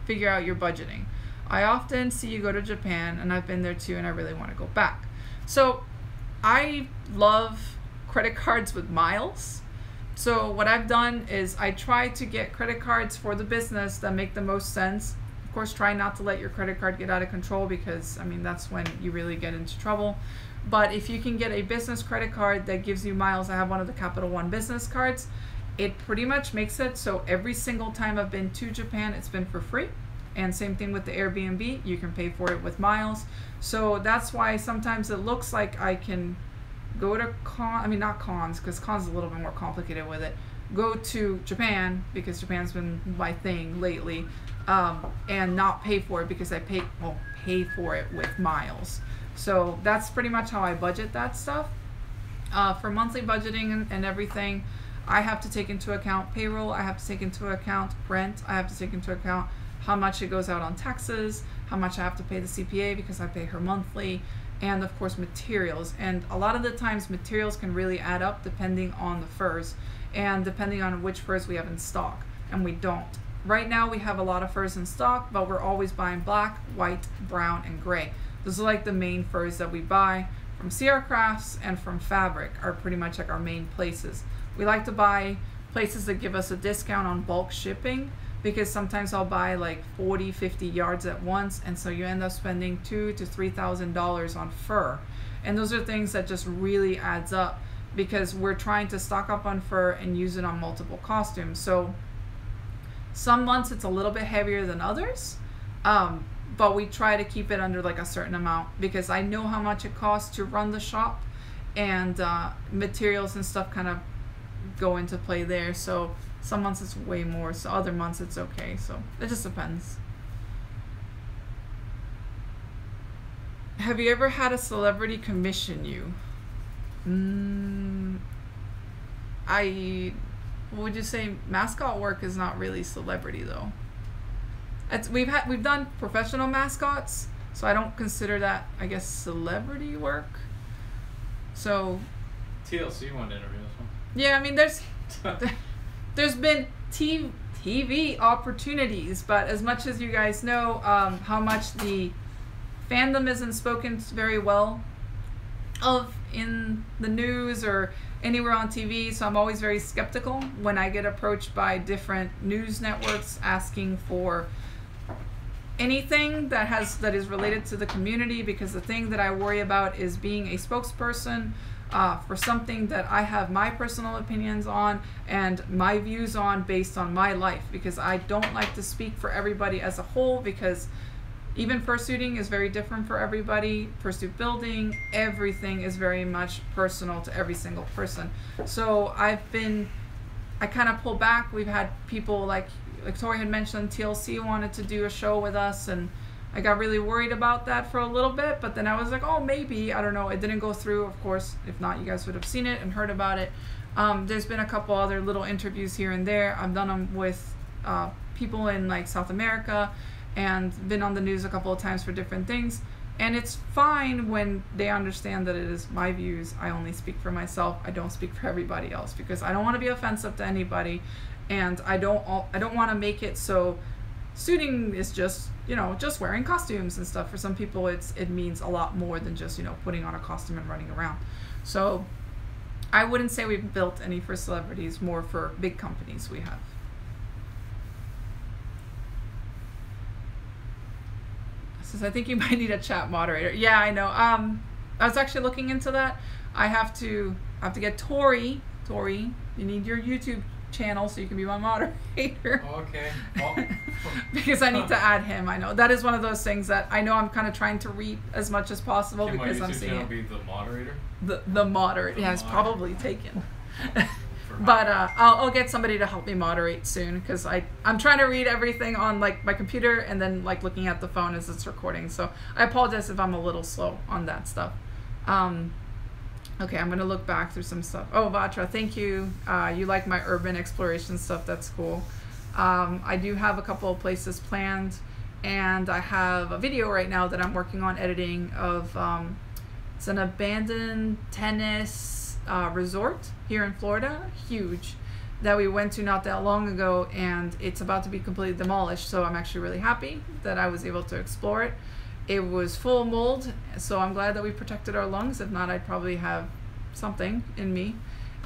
Speaker 1: figure out your budgeting? I often see you go to Japan, and I've been there too, and I really want to go back. So I love credit cards with miles. So what I've done is I try to get credit cards for the business that make the most sense. Of course, try not to let your credit card get out of control, because I mean that's when you really get into trouble. But if you can get a business credit card that gives you miles, I have one of the Capital One business cards. It pretty much makes it so every single time I've been to Japan, it's been for free. And same thing with the Airbnb, you can pay for it with miles. So that's why sometimes it looks like I can go to not cons, because cons is a little bit more complicated with it. Go to Japan, because Japan's been my thing lately, and not pay for it because I pay for it with miles. So that's pretty much how I budget that stuff. For monthly budgeting and everything, I have to take into account payroll, I have to take into account rent, I have to take into account how much it goes out on taxes, how much I have to pay the CPA because I pay her monthly, and of course materials. And a lot of the times materials can really add up depending on the furs and depending on which furs we have in stock, and we don't. Right now we have a lot of furs in stock, but we're always buying black, white, brown, and gray. Those are like the main furs that we buy. From Sierra Crafts and from Fabric are pretty much like our main places. We like to buy places that give us a discount on bulk shipping, because sometimes I'll buy like 40, 50 yards at once, and so you end up spending $2,000 to $3,000 on fur. And those are things that just really adds up, because we're trying to stock up on fur and use it on multiple costumes. So some months it's a little bit heavier than others, but we try to keep it under like a certain amount, because I know how much it costs to run the shop, and materials and stuff kind of go into play there. So some months it's way more, so other months it's okay. So it just depends. Have you ever had a celebrity commission you? What would you say? Mascot work is not really celebrity though. We've done professional mascots, so I don't consider that, I guess, celebrity work. So
Speaker 3: TLC wanted to interview this one.
Speaker 1: yeah, I mean there's been TV opportunities, but as much as you guys know how much the fandom isn't spoken very well of in the news or anywhere on TV, so I'm always very skeptical when I get approached by different news networks asking for anything that is related to the community, because the thing that I worry about is being a spokesperson for something that I have my personal opinions on and my views on based on my life, because I don't like to speak for everybody as a whole, because even fursuiting is very different for everybody. Fursuit building, everything is very much personal to every single person. So I kind of pull back. We've had people like Tori had mentioned, TLC wanted to do a show with us, and I got really worried about that for a little bit, but then I was like, oh, maybe, I don't know. It didn't go through, of course. If not, you guys would have seen it and heard about it. There's been a couple other little interviews here and there. I've done them with people in like South America and been on the news a couple of times for different things. And it's fine when they understand that it is my views. I only speak for myself. I don't speak for everybody else, because I don't want to be offensive to anybody, and I don't want to make it so suiting is just, you know, just wearing costumes and stuff. For some people it means a lot more than just, you know, putting on a costume and running around. So I wouldn't say we've built any for celebrities, more for big companies we have. Says, I think you might need a chat moderator. Yeah, I know. I was actually looking into that. I have to get Tori. Tori, you need your YouTube channel so you can be my moderator.
Speaker 3: Okay. Well.
Speaker 1: Because I need to add him. I know that is one of those things that I know I'm kind of trying to read as much as possible.
Speaker 3: Can
Speaker 1: because
Speaker 3: my YouTube
Speaker 1: I'm seeing
Speaker 3: channel be the moderator?
Speaker 1: The moderator. Yeah, it's probably taken. But
Speaker 3: But
Speaker 1: I'll get somebody to help me moderate soon, because I'm trying to read everything on like my computer and then like looking at the phone as it's recording. So I apologize if I'm a little slow on that stuff. Okay, I'm gonna look back through some stuff. Oh, Vatra, thank you. You like my urban exploration stuff? That's cool. I do have a couple of places planned, and I have a video right now that I'm working on editing of. It's an abandoned tennis resort here in Florida, huge, that we went to not that long ago, and it's about to be completely demolished. So I'm actually really happy that I was able to explore it. It was full of mold, so I'm glad that we protected our lungs. If not, I'd probably have something in me.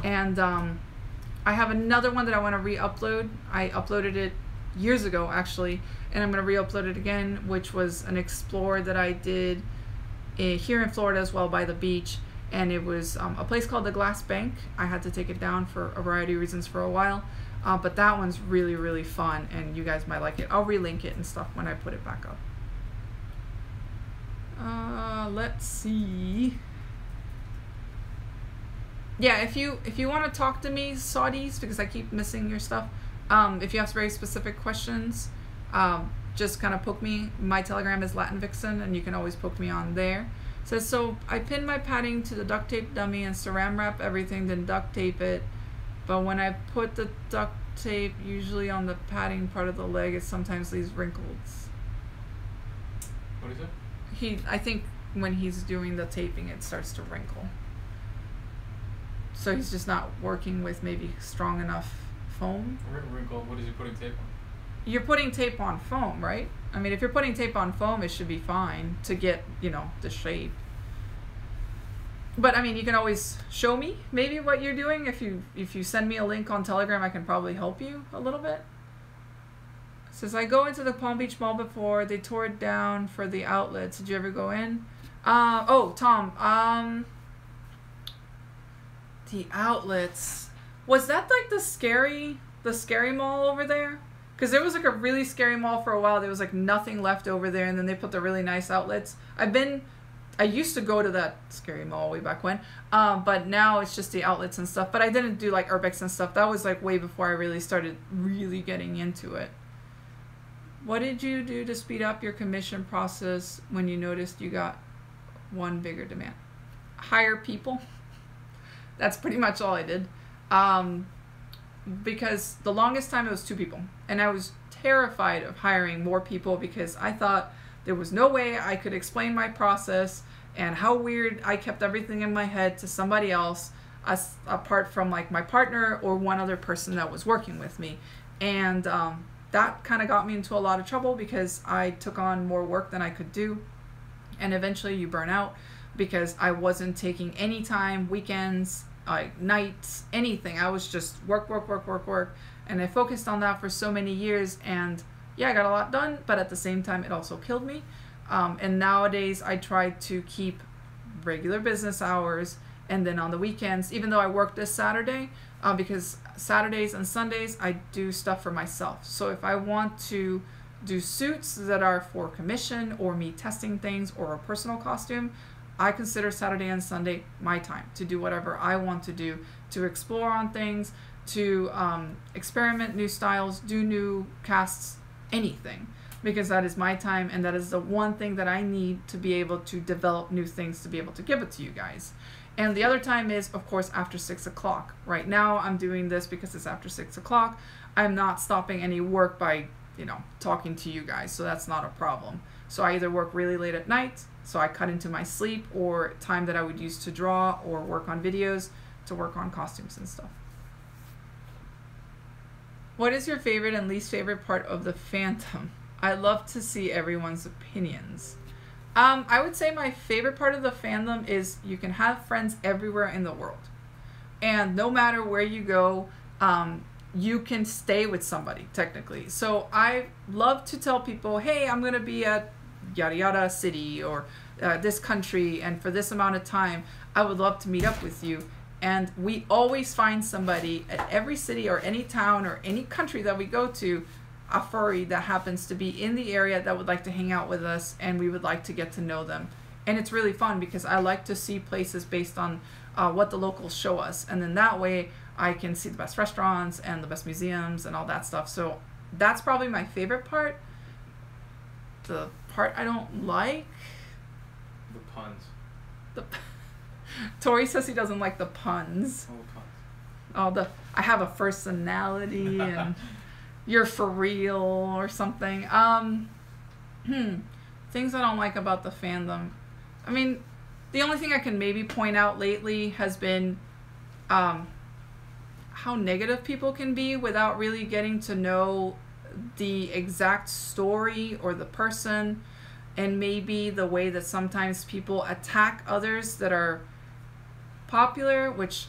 Speaker 1: And I have another one that I want to re-upload. I uploaded it years ago actually, and I'm going to re-upload it again, which was an explore that I did here in Florida as well, by the beach. And it was a place called the Glass Bank. I had to take it down for a variety of reasons for a while, but that one's really, really fun, and you guys might like it. I'll relink it and stuff when I put it back up. Let's see. Yeah, if you want to talk to me, Saudis, because I keep missing your stuff, if you have very specific questions, just kind of poke me. My Telegram is Latin Vixen, and you can always poke me on there. Says, so I pin my padding to the duct tape dummy and saran wrap everything, then duct tape it. But when I put the duct tape usually on the padding part of the leg, it sometimes leaves wrinkles.
Speaker 3: what is it?
Speaker 1: I think when he's doing the taping, it starts to wrinkle. So he's just not working with maybe strong enough foam.
Speaker 3: Wrinkle. What is he putting tape on?
Speaker 1: You're putting tape on foam, right? I mean, if you're putting tape on foam, it should be fine to get, you know, the shape. But I mean, you can always show me maybe what you're doing. If you send me a link on Telegram, I can probably help you a little bit. It says, I go into the Palm Beach Mall before. They tore it down for the outlets. Did you ever go in? Oh, Tom. The outlets. Was that like the scary mall over there? Because there was like a really scary mall for a while. There was like nothing left over there, and then they put the really nice outlets. I used to go to that scary mall way back when, but now it's just the outlets and stuff. But I didn't do like urbex and stuff. That was like way before I really started really getting into it. What did you do to speed up your commission process when you noticed you got one bigger demand? Hire people. That's pretty much all I did. Because the longest time it was 2 people, and I was terrified of hiring more people because I thought there was no way I could explain my process and how weird I kept everything in my head to somebody else, apart from like my partner or one other person that was working with me. And that kind of got me into a lot of trouble because I took on more work than I could do, and eventually you burn out because I wasn't taking any time, weekends, nights, anything. I was just work, and I focused on that for so many years, and yeah, I got a lot done, but at the same time it also killed me. And nowadays I try to keep regular business hours, and then on the weekends, even though I work this Saturday, because Saturdays and Sundays I do stuff for myself. So if I want to do suits that are for commission or me testing things or a personal costume, I consider Saturday and Sunday my time to do whatever I want to do, to explore on things, to experiment new styles, do new casts, anything. Because that is my time, and that is the one thing that I need to be able to develop new things to be able to give it to you guys. And the other time is, of course, after 6 o'clock. Right now, I'm doing this because it's after 6 o'clock. I'm not stopping any work by, you know, talking to you guys, so that's not a problem. So I either work really late at night, so I cut into my sleep, or time that I would use to draw or work on videos to work on costumes and stuff. What is your favorite and least favorite part of the fandom? I love to see everyone's opinions. I would say my favorite part of the fandom is you can have friends everywhere in the world. And no matter where you go, you can stay with somebody, technically. So I love to tell people, hey, I'm going to be at yada yada city or this country, and for this amount of time, I would love to meet up with you. And we always find somebody at every city or any town or any country that we go to, a furry that happens to be in the area that would like to hang out with us, and we would like to get to know them. And it's really fun because I like to see places based on what the locals show us, and then that way I can see the best restaurants and the best museums and all that stuff. So that's probably my favorite part. The part I don't like,
Speaker 3: The puns.
Speaker 1: Tori says he doesn't like the puns.
Speaker 3: Oh, puns.
Speaker 1: I have a personality and you're for real or something. Things I don't like about the fandom. I mean, the only thing I can maybe point out lately has been how negative people can be without really getting to know the exact story or the person, and maybe the way that sometimes people attack others that are popular, which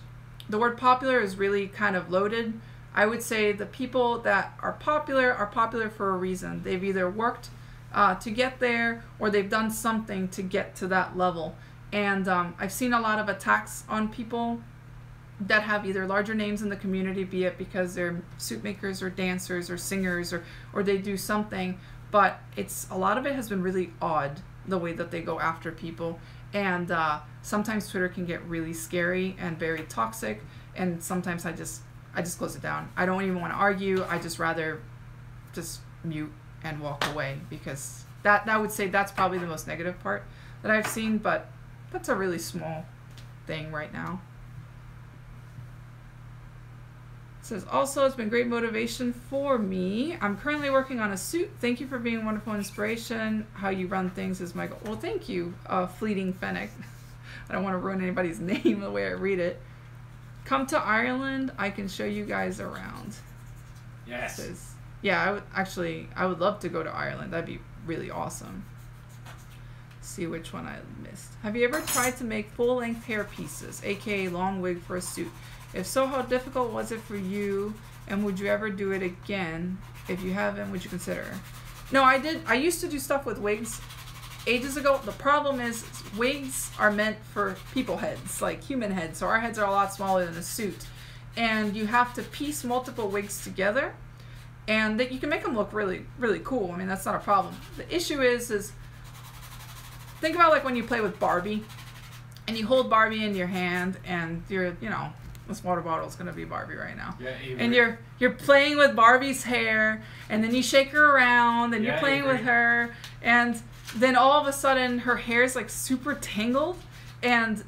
Speaker 1: the word popular is really kind of loaded. I would say the people that are popular for a reason. They've either worked to get there, or they've done something to get to that level. And I've seen a lot of attacks on people that have either larger names in the community, be it because they're suit makers or dancers or singers, or they do something, but a lot of it has been really odd, the way that they go after people. And sometimes Twitter can get really scary and very toxic, and sometimes I just close it down. I don't even want to argue. I just rather just mute and walk away, because I would say that's probably the most negative part that I've seen, but that's a really small thing right now. It says, also, it's been great motivation for me. I'm currently working on a suit. Thank you for being a wonderful inspiration. How you run things is my goal. Well, thank you, Fleeting Fennec. I don't want to ruin anybody's name the way I read it. Come to Ireland. I can show you guys around.
Speaker 3: Yes.
Speaker 1: Says, yeah, I would love to go to Ireland. That'd be really awesome. See which one I missed. Have you ever tried to make full-length hair pieces, aka long wig for a suit? If so, how difficult was it for you, and would you ever do it again? If you haven't, would you consider? No, I did. I used to do stuff with wigs ages ago. The problem is wigs are meant for people heads, like human heads, so our heads are a lot smaller than a suit, and you have to piece multiple wigs together, and that you can make them look really, really cool. I mean, that's not a problem. The issue is think about like when you play with Barbie, and you hold Barbie in your hand, and this water bottle is gonna be Barbie right now. Yeah, Avery. And you're playing with Barbie's hair, and then you shake her around, and you're playing with her, and then all of a sudden her hair is like super tangled, and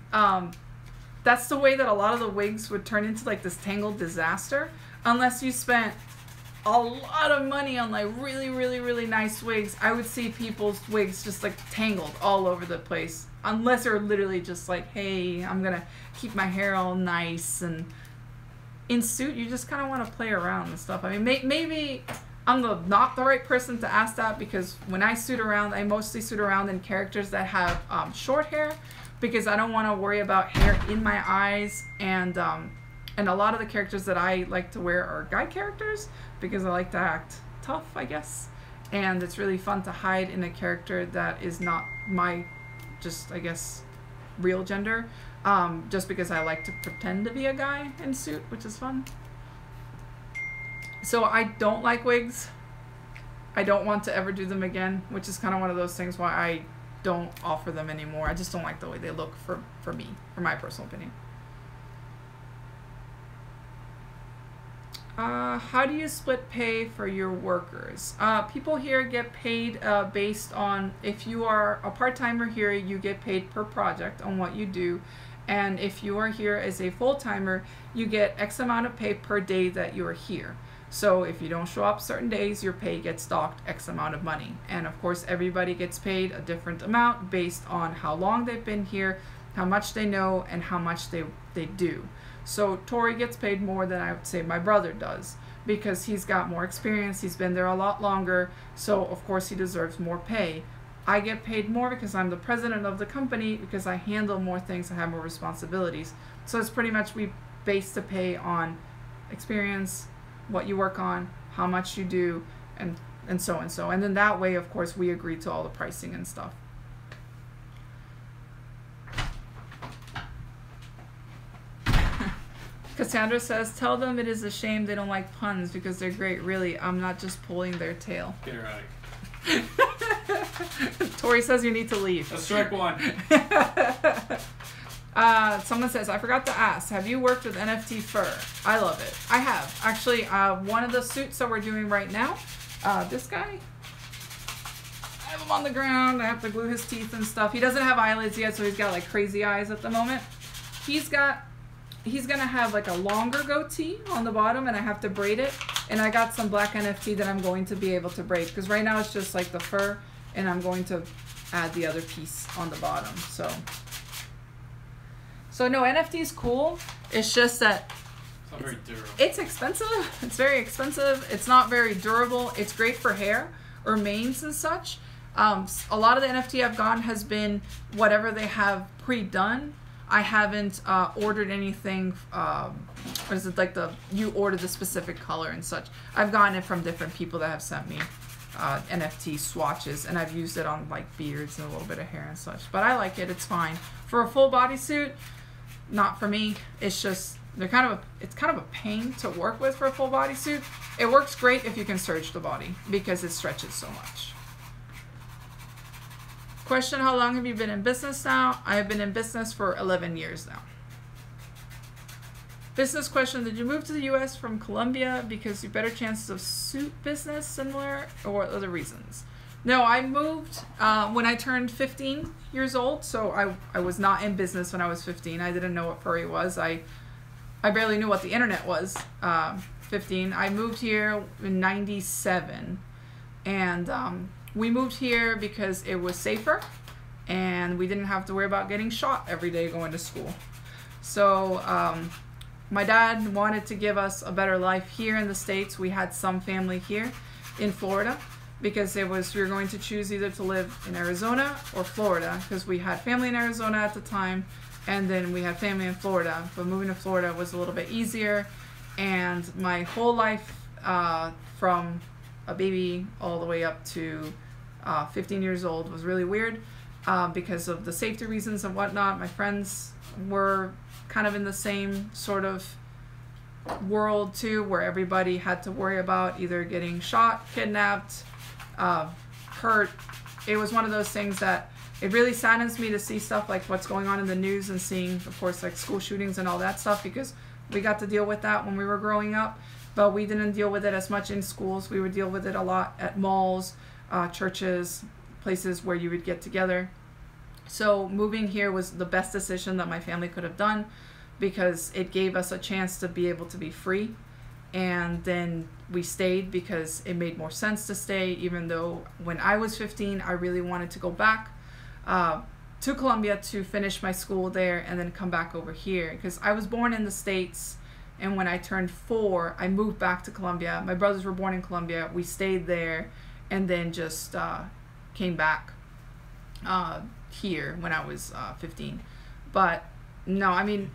Speaker 1: that's the way that a lot of the wigs would turn into like this tangled disaster, unless you spent a lot of money on like really, really, really nice wigs. I would see people's wigs just like tangled all over the place, unless they're literally just like, hey, I'm gonna keep my hair all nice. And in suit, you just kind of want to play around and stuff. I mean, maybe I'm not the right person to ask that, because when I suit around, I mostly suit around in characters that have short hair, because I don't want to worry about hair in my eyes. And a lot of the characters that I like to wear are guy characters, because I like to act tough, I guess. And it's really fun to hide in a character that is not my, just, I guess, real gender. Just because I like to pretend to be a guy in suit, which is fun. So I don't like wigs. I don't want to ever do them again, which is kind of one of those things why I don't offer them anymore. I just don't like the way they look for me, for my personal opinion. How do you split pay for your workers? People here get paid based on, if you are a part-timer here, you get paid per project on what you do. And if you are here as a full-timer, you get X amount of pay per day that you are here. So if you don't show up certain days, your pay gets docked X amount of money. And of course, everybody gets paid a different amount based on how long they've been here, how much they know, and how much they do. So Tori gets paid more than I would say my brother does, because he's got more experience, he's been there a lot longer, so of course he deserves more pay. I get paid more because I'm the president of the company, because I handle more things, I have more responsibilities. So it's pretty much, we base the pay on experience, what you work on, how much you do, and so and so. And then that way, of course, we agree to all the pricing and stuff. Cassandra says, tell them it is a shame they don't like puns because they're great. Really, I'm not just pulling their tail.
Speaker 3: Get her out.
Speaker 1: Tori says you need to leave.
Speaker 3: That's strike one.
Speaker 1: Someone says, I forgot to ask, have you worked with NFT fur? I love it. I have. Actually, one of the suits that we're doing right now, this guy, I have him on the ground. I have to glue his teeth and stuff. He doesn't have eyelids yet, so he's got like crazy eyes at the moment. He's gonna have like a longer goatee on the bottom, and I have to braid it. And I got some black NFT that I'm going to be able to braid, because right now it's just like the fur, and I'm going to add the other piece on the bottom. So no, NFT is cool. It's just that
Speaker 3: it's not very durable.
Speaker 1: It's expensive. It's very expensive. It's not very durable. It's great for hair or manes and such. A lot of the NFT I've gotten has been whatever they have pre-done. I haven't ordered anything, what is it, like you order the specific color and such. I've gotten it from different people that have sent me NFT swatches, and I've used it on like beards and a little bit of hair and such. But I like it, it's fine. For a full bodysuit, not for me. It's just, it's kind of a pain to work with for a full bodysuit. It works great if you can serge the body, because it stretches so much. Question, how long have you been in business now? I have been in business for 11 years now. Business question, did you move to the US from Colombia because you better chances of suit business similar, or other reasons? No, I moved when I turned 15 years old, so I was not in business when I was 15. I didn't know what furry was. I barely knew what the internet was. 15. I moved here in 97, and we moved here because it was safer, and we didn't have to worry about getting shot every day going to school. So my dad wanted to give us a better life here in the States. We had some family here in Florida, because we were going to choose either to live in Arizona or Florida, because we had family in Arizona at the time, and then we had family in Florida. But moving to Florida was a little bit easier, and my whole life from a baby all the way up to 15 years old was really weird because of the safety reasons and whatnot. My friends were kind of in the same sort of world too, where everybody had to worry about either getting shot, kidnapped, hurt. It was one of those things that it really saddens me to see stuff like what's going on in the news, and seeing, of course, like school shootings and all that stuff, because we got to deal with that when we were growing up, but we didn't deal with it as much in schools. We would deal with it a lot at malls, churches, places where you would get together. So moving here was the best decision that my family could have done, because it gave us a chance to be able to be free. And then we stayed because it made more sense to stay, even though when I was 15, I really wanted to go back to Colombia to finish my school there and then come back over here, because I was born in the States, and when I turned 4, I moved back to Colombia. My brothers were born in Colombia. We stayed there and then just came back here when I was 15. But no, I mean,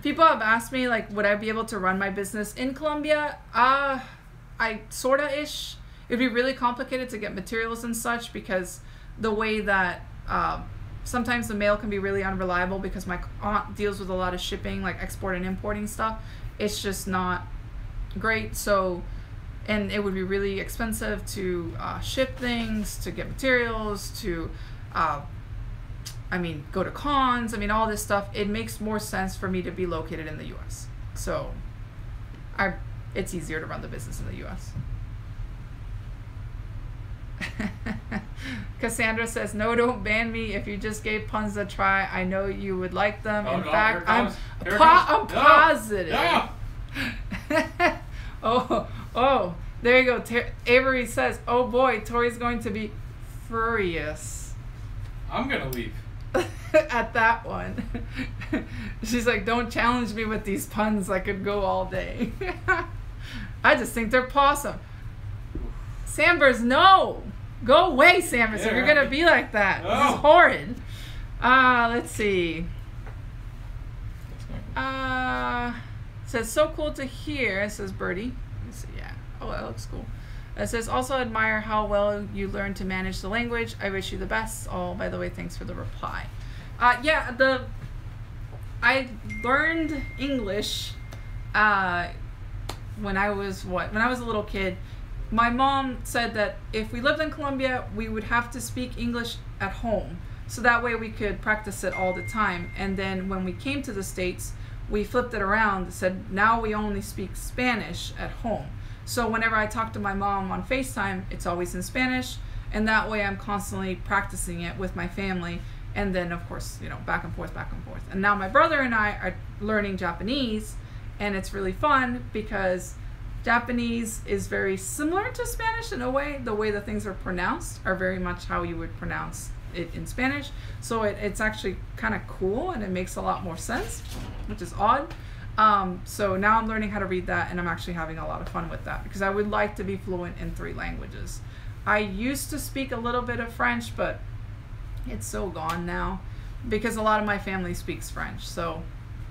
Speaker 1: people have asked me, like, would I be able to run my business in Colombia? I sorta-ish. It'd be really complicated to get materials and such, because the way that sometimes the mail can be really unreliable, because my aunt deals with a lot of shipping, like export and importing stuff. It's just not great. So and it would be really expensive to ship things, to get materials, to go to cons, all this stuff. It makes more sense for me to be located in the US. So it's easier to run the business in the US. Cassandra says, no, don't ban me. If you just gave puns a try, I know you would like them.
Speaker 3: Oh,
Speaker 1: in
Speaker 3: no,
Speaker 1: fact, I'm positive.
Speaker 3: No.
Speaker 1: Oh, there you go. Avery says, oh boy, Tori's going to be furious.
Speaker 3: I'm gonna leave.
Speaker 1: At that one. She's like, don't challenge me with these puns. I could go all day. I just think they're possum. Sambers, no! Go away, Sambers, if you're gonna be like that.
Speaker 3: No.
Speaker 1: This is horrid. Let's see. It says, so cool to hear, says Birdie. Let me see, yeah. Oh, that looks cool. It says, also admire how well you learn to manage the language. I wish you the best. Oh, by the way, thanks for the reply. I learned English when I was a little kid. My mom said that if we lived in Colombia, we would have to speak English at home. So that way we could practice it all the time. And then when we came to the States, we flipped it around and said, now we only speak Spanish at home. So whenever I talk to my mom on FaceTime, it's always in Spanish. And that way I'm constantly practicing it with my family. And then, of course, back and forth, back and forth. And now my brother and I are learning Japanese. And it's really fun because Japanese is very similar to Spanish in a way. The way the things are pronounced are very much how you would pronounce it in Spanish. So it's actually kind of cool, and it makes a lot more sense, which is odd. So now I'm learning how to read that, and I'm actually having a lot of fun with that because I would like to be fluent in 3 languages. I used to speak a little bit of French, but it's so gone now because a lot of my family speaks French. So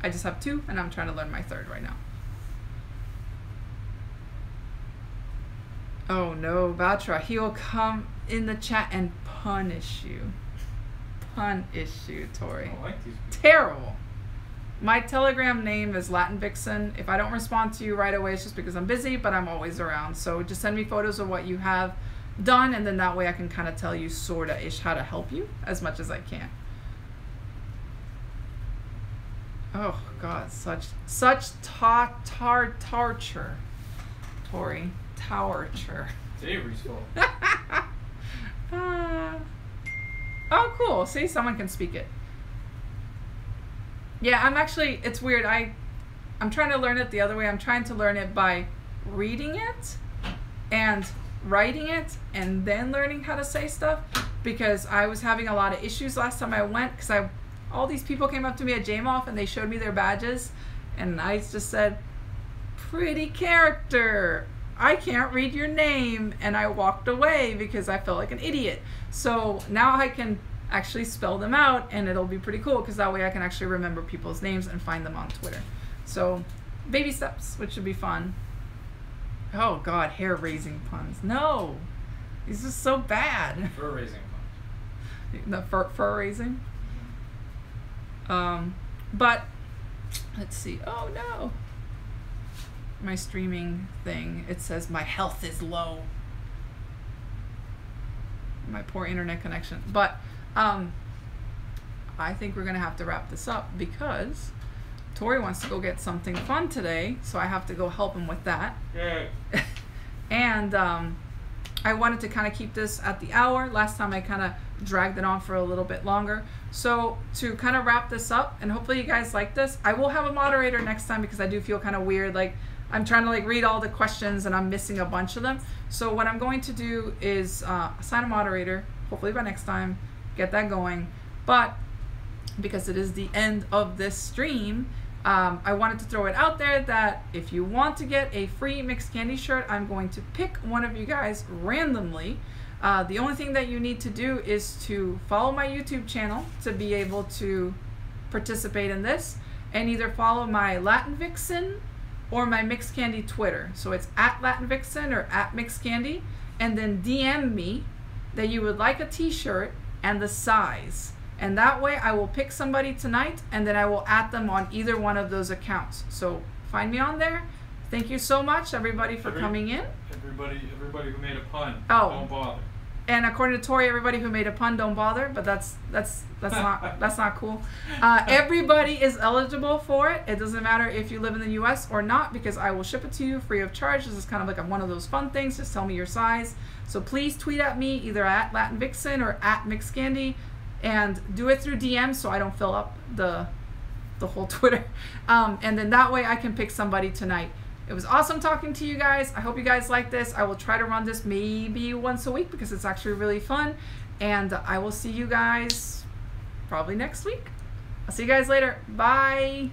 Speaker 1: I just have 2, and I'm trying to learn my 3rd right now. Oh no, Batra, he will come in the chat and punish you. Punish you, Tori.
Speaker 3: I don't like these people.
Speaker 1: Terrible. My Telegram name is Latin Vixen. If I don't respond to you right away, it's just because I'm busy, but I'm always around. So just send me photos of what you have done, and then that way I can kind of tell you sorta-ish how to help you as much as I can. Oh God, such torture, Tori. Torture.
Speaker 3: It's Avery's fault.
Speaker 1: Oh, cool. See, someone can speak it. Yeah, it's weird. I'm trying to learn it the other way. I'm trying to learn it by reading it and writing it and then learning how to say stuff because I was having a lot of issues last time I went because all these people came up to me at JMOF and they showed me their badges and I just said, pretty character. I can't read your name, and I walked away because I felt like an idiot. So now I can actually spell them out, and it'll be pretty cool because that way I can actually remember people's names and find them on Twitter. So baby steps, which should be fun. Oh God, hair-raising puns. No, these are so bad.
Speaker 3: Fur-raising puns.
Speaker 1: The fur-raising? But let's see. Oh no. My streaming thing, it says my health is low. My poor internet connection. But I think we're gonna have to wrap this up because Tori wants to go get something fun today, so I have to go help him with that.
Speaker 3: Yay.
Speaker 1: And I wanted to kind of keep this at the hour. Last time I kind of dragged it on for a little bit longer. So to kind of wrap this up, and hopefully you guys like this, I will have a moderator next time because I do feel kind of weird. Like I'm trying to read all the questions and I'm missing a bunch of them. So what I'm going to do is assign a moderator, hopefully by next time, get that going. But because it is the end of this stream, I wanted to throw it out there that if you want to get a free Mixedcandy shirt, I'm going to pick one of you guys randomly. The only thing that you need to do is to follow my YouTube channel to be able to participate in this, and either follow my Latin Vixen or my Mixedcandy Twitter. So it's at Latin Vixen or at Mixedcandy, and then DM me that you would like a t-shirt and the size. And that way I will pick somebody tonight and then I will add them on either one of those accounts. So find me on there, Thank you so much, everybody, for coming in.
Speaker 3: Everybody who made a pun,
Speaker 1: Oh.
Speaker 3: don't bother.
Speaker 1: And according to Tori, everybody who made a pun, don't bother. But that's not cool. Everybody is eligible for it. It doesn't matter if you live in the U.S. or not, because I will ship it to you free of charge. This is kind of like one of those fun things. Just tell me your size. So please tweet at me either at Latin Vixen or at Mixedcandy, and do it through DM so I don't fill up the whole Twitter. And then that way I can pick somebody tonight. It was awesome talking to you guys. I hope you guys like this. I will try to run this maybe once a week because it's actually really fun. And I will see you guys probably next week. I'll see you guys later. Bye.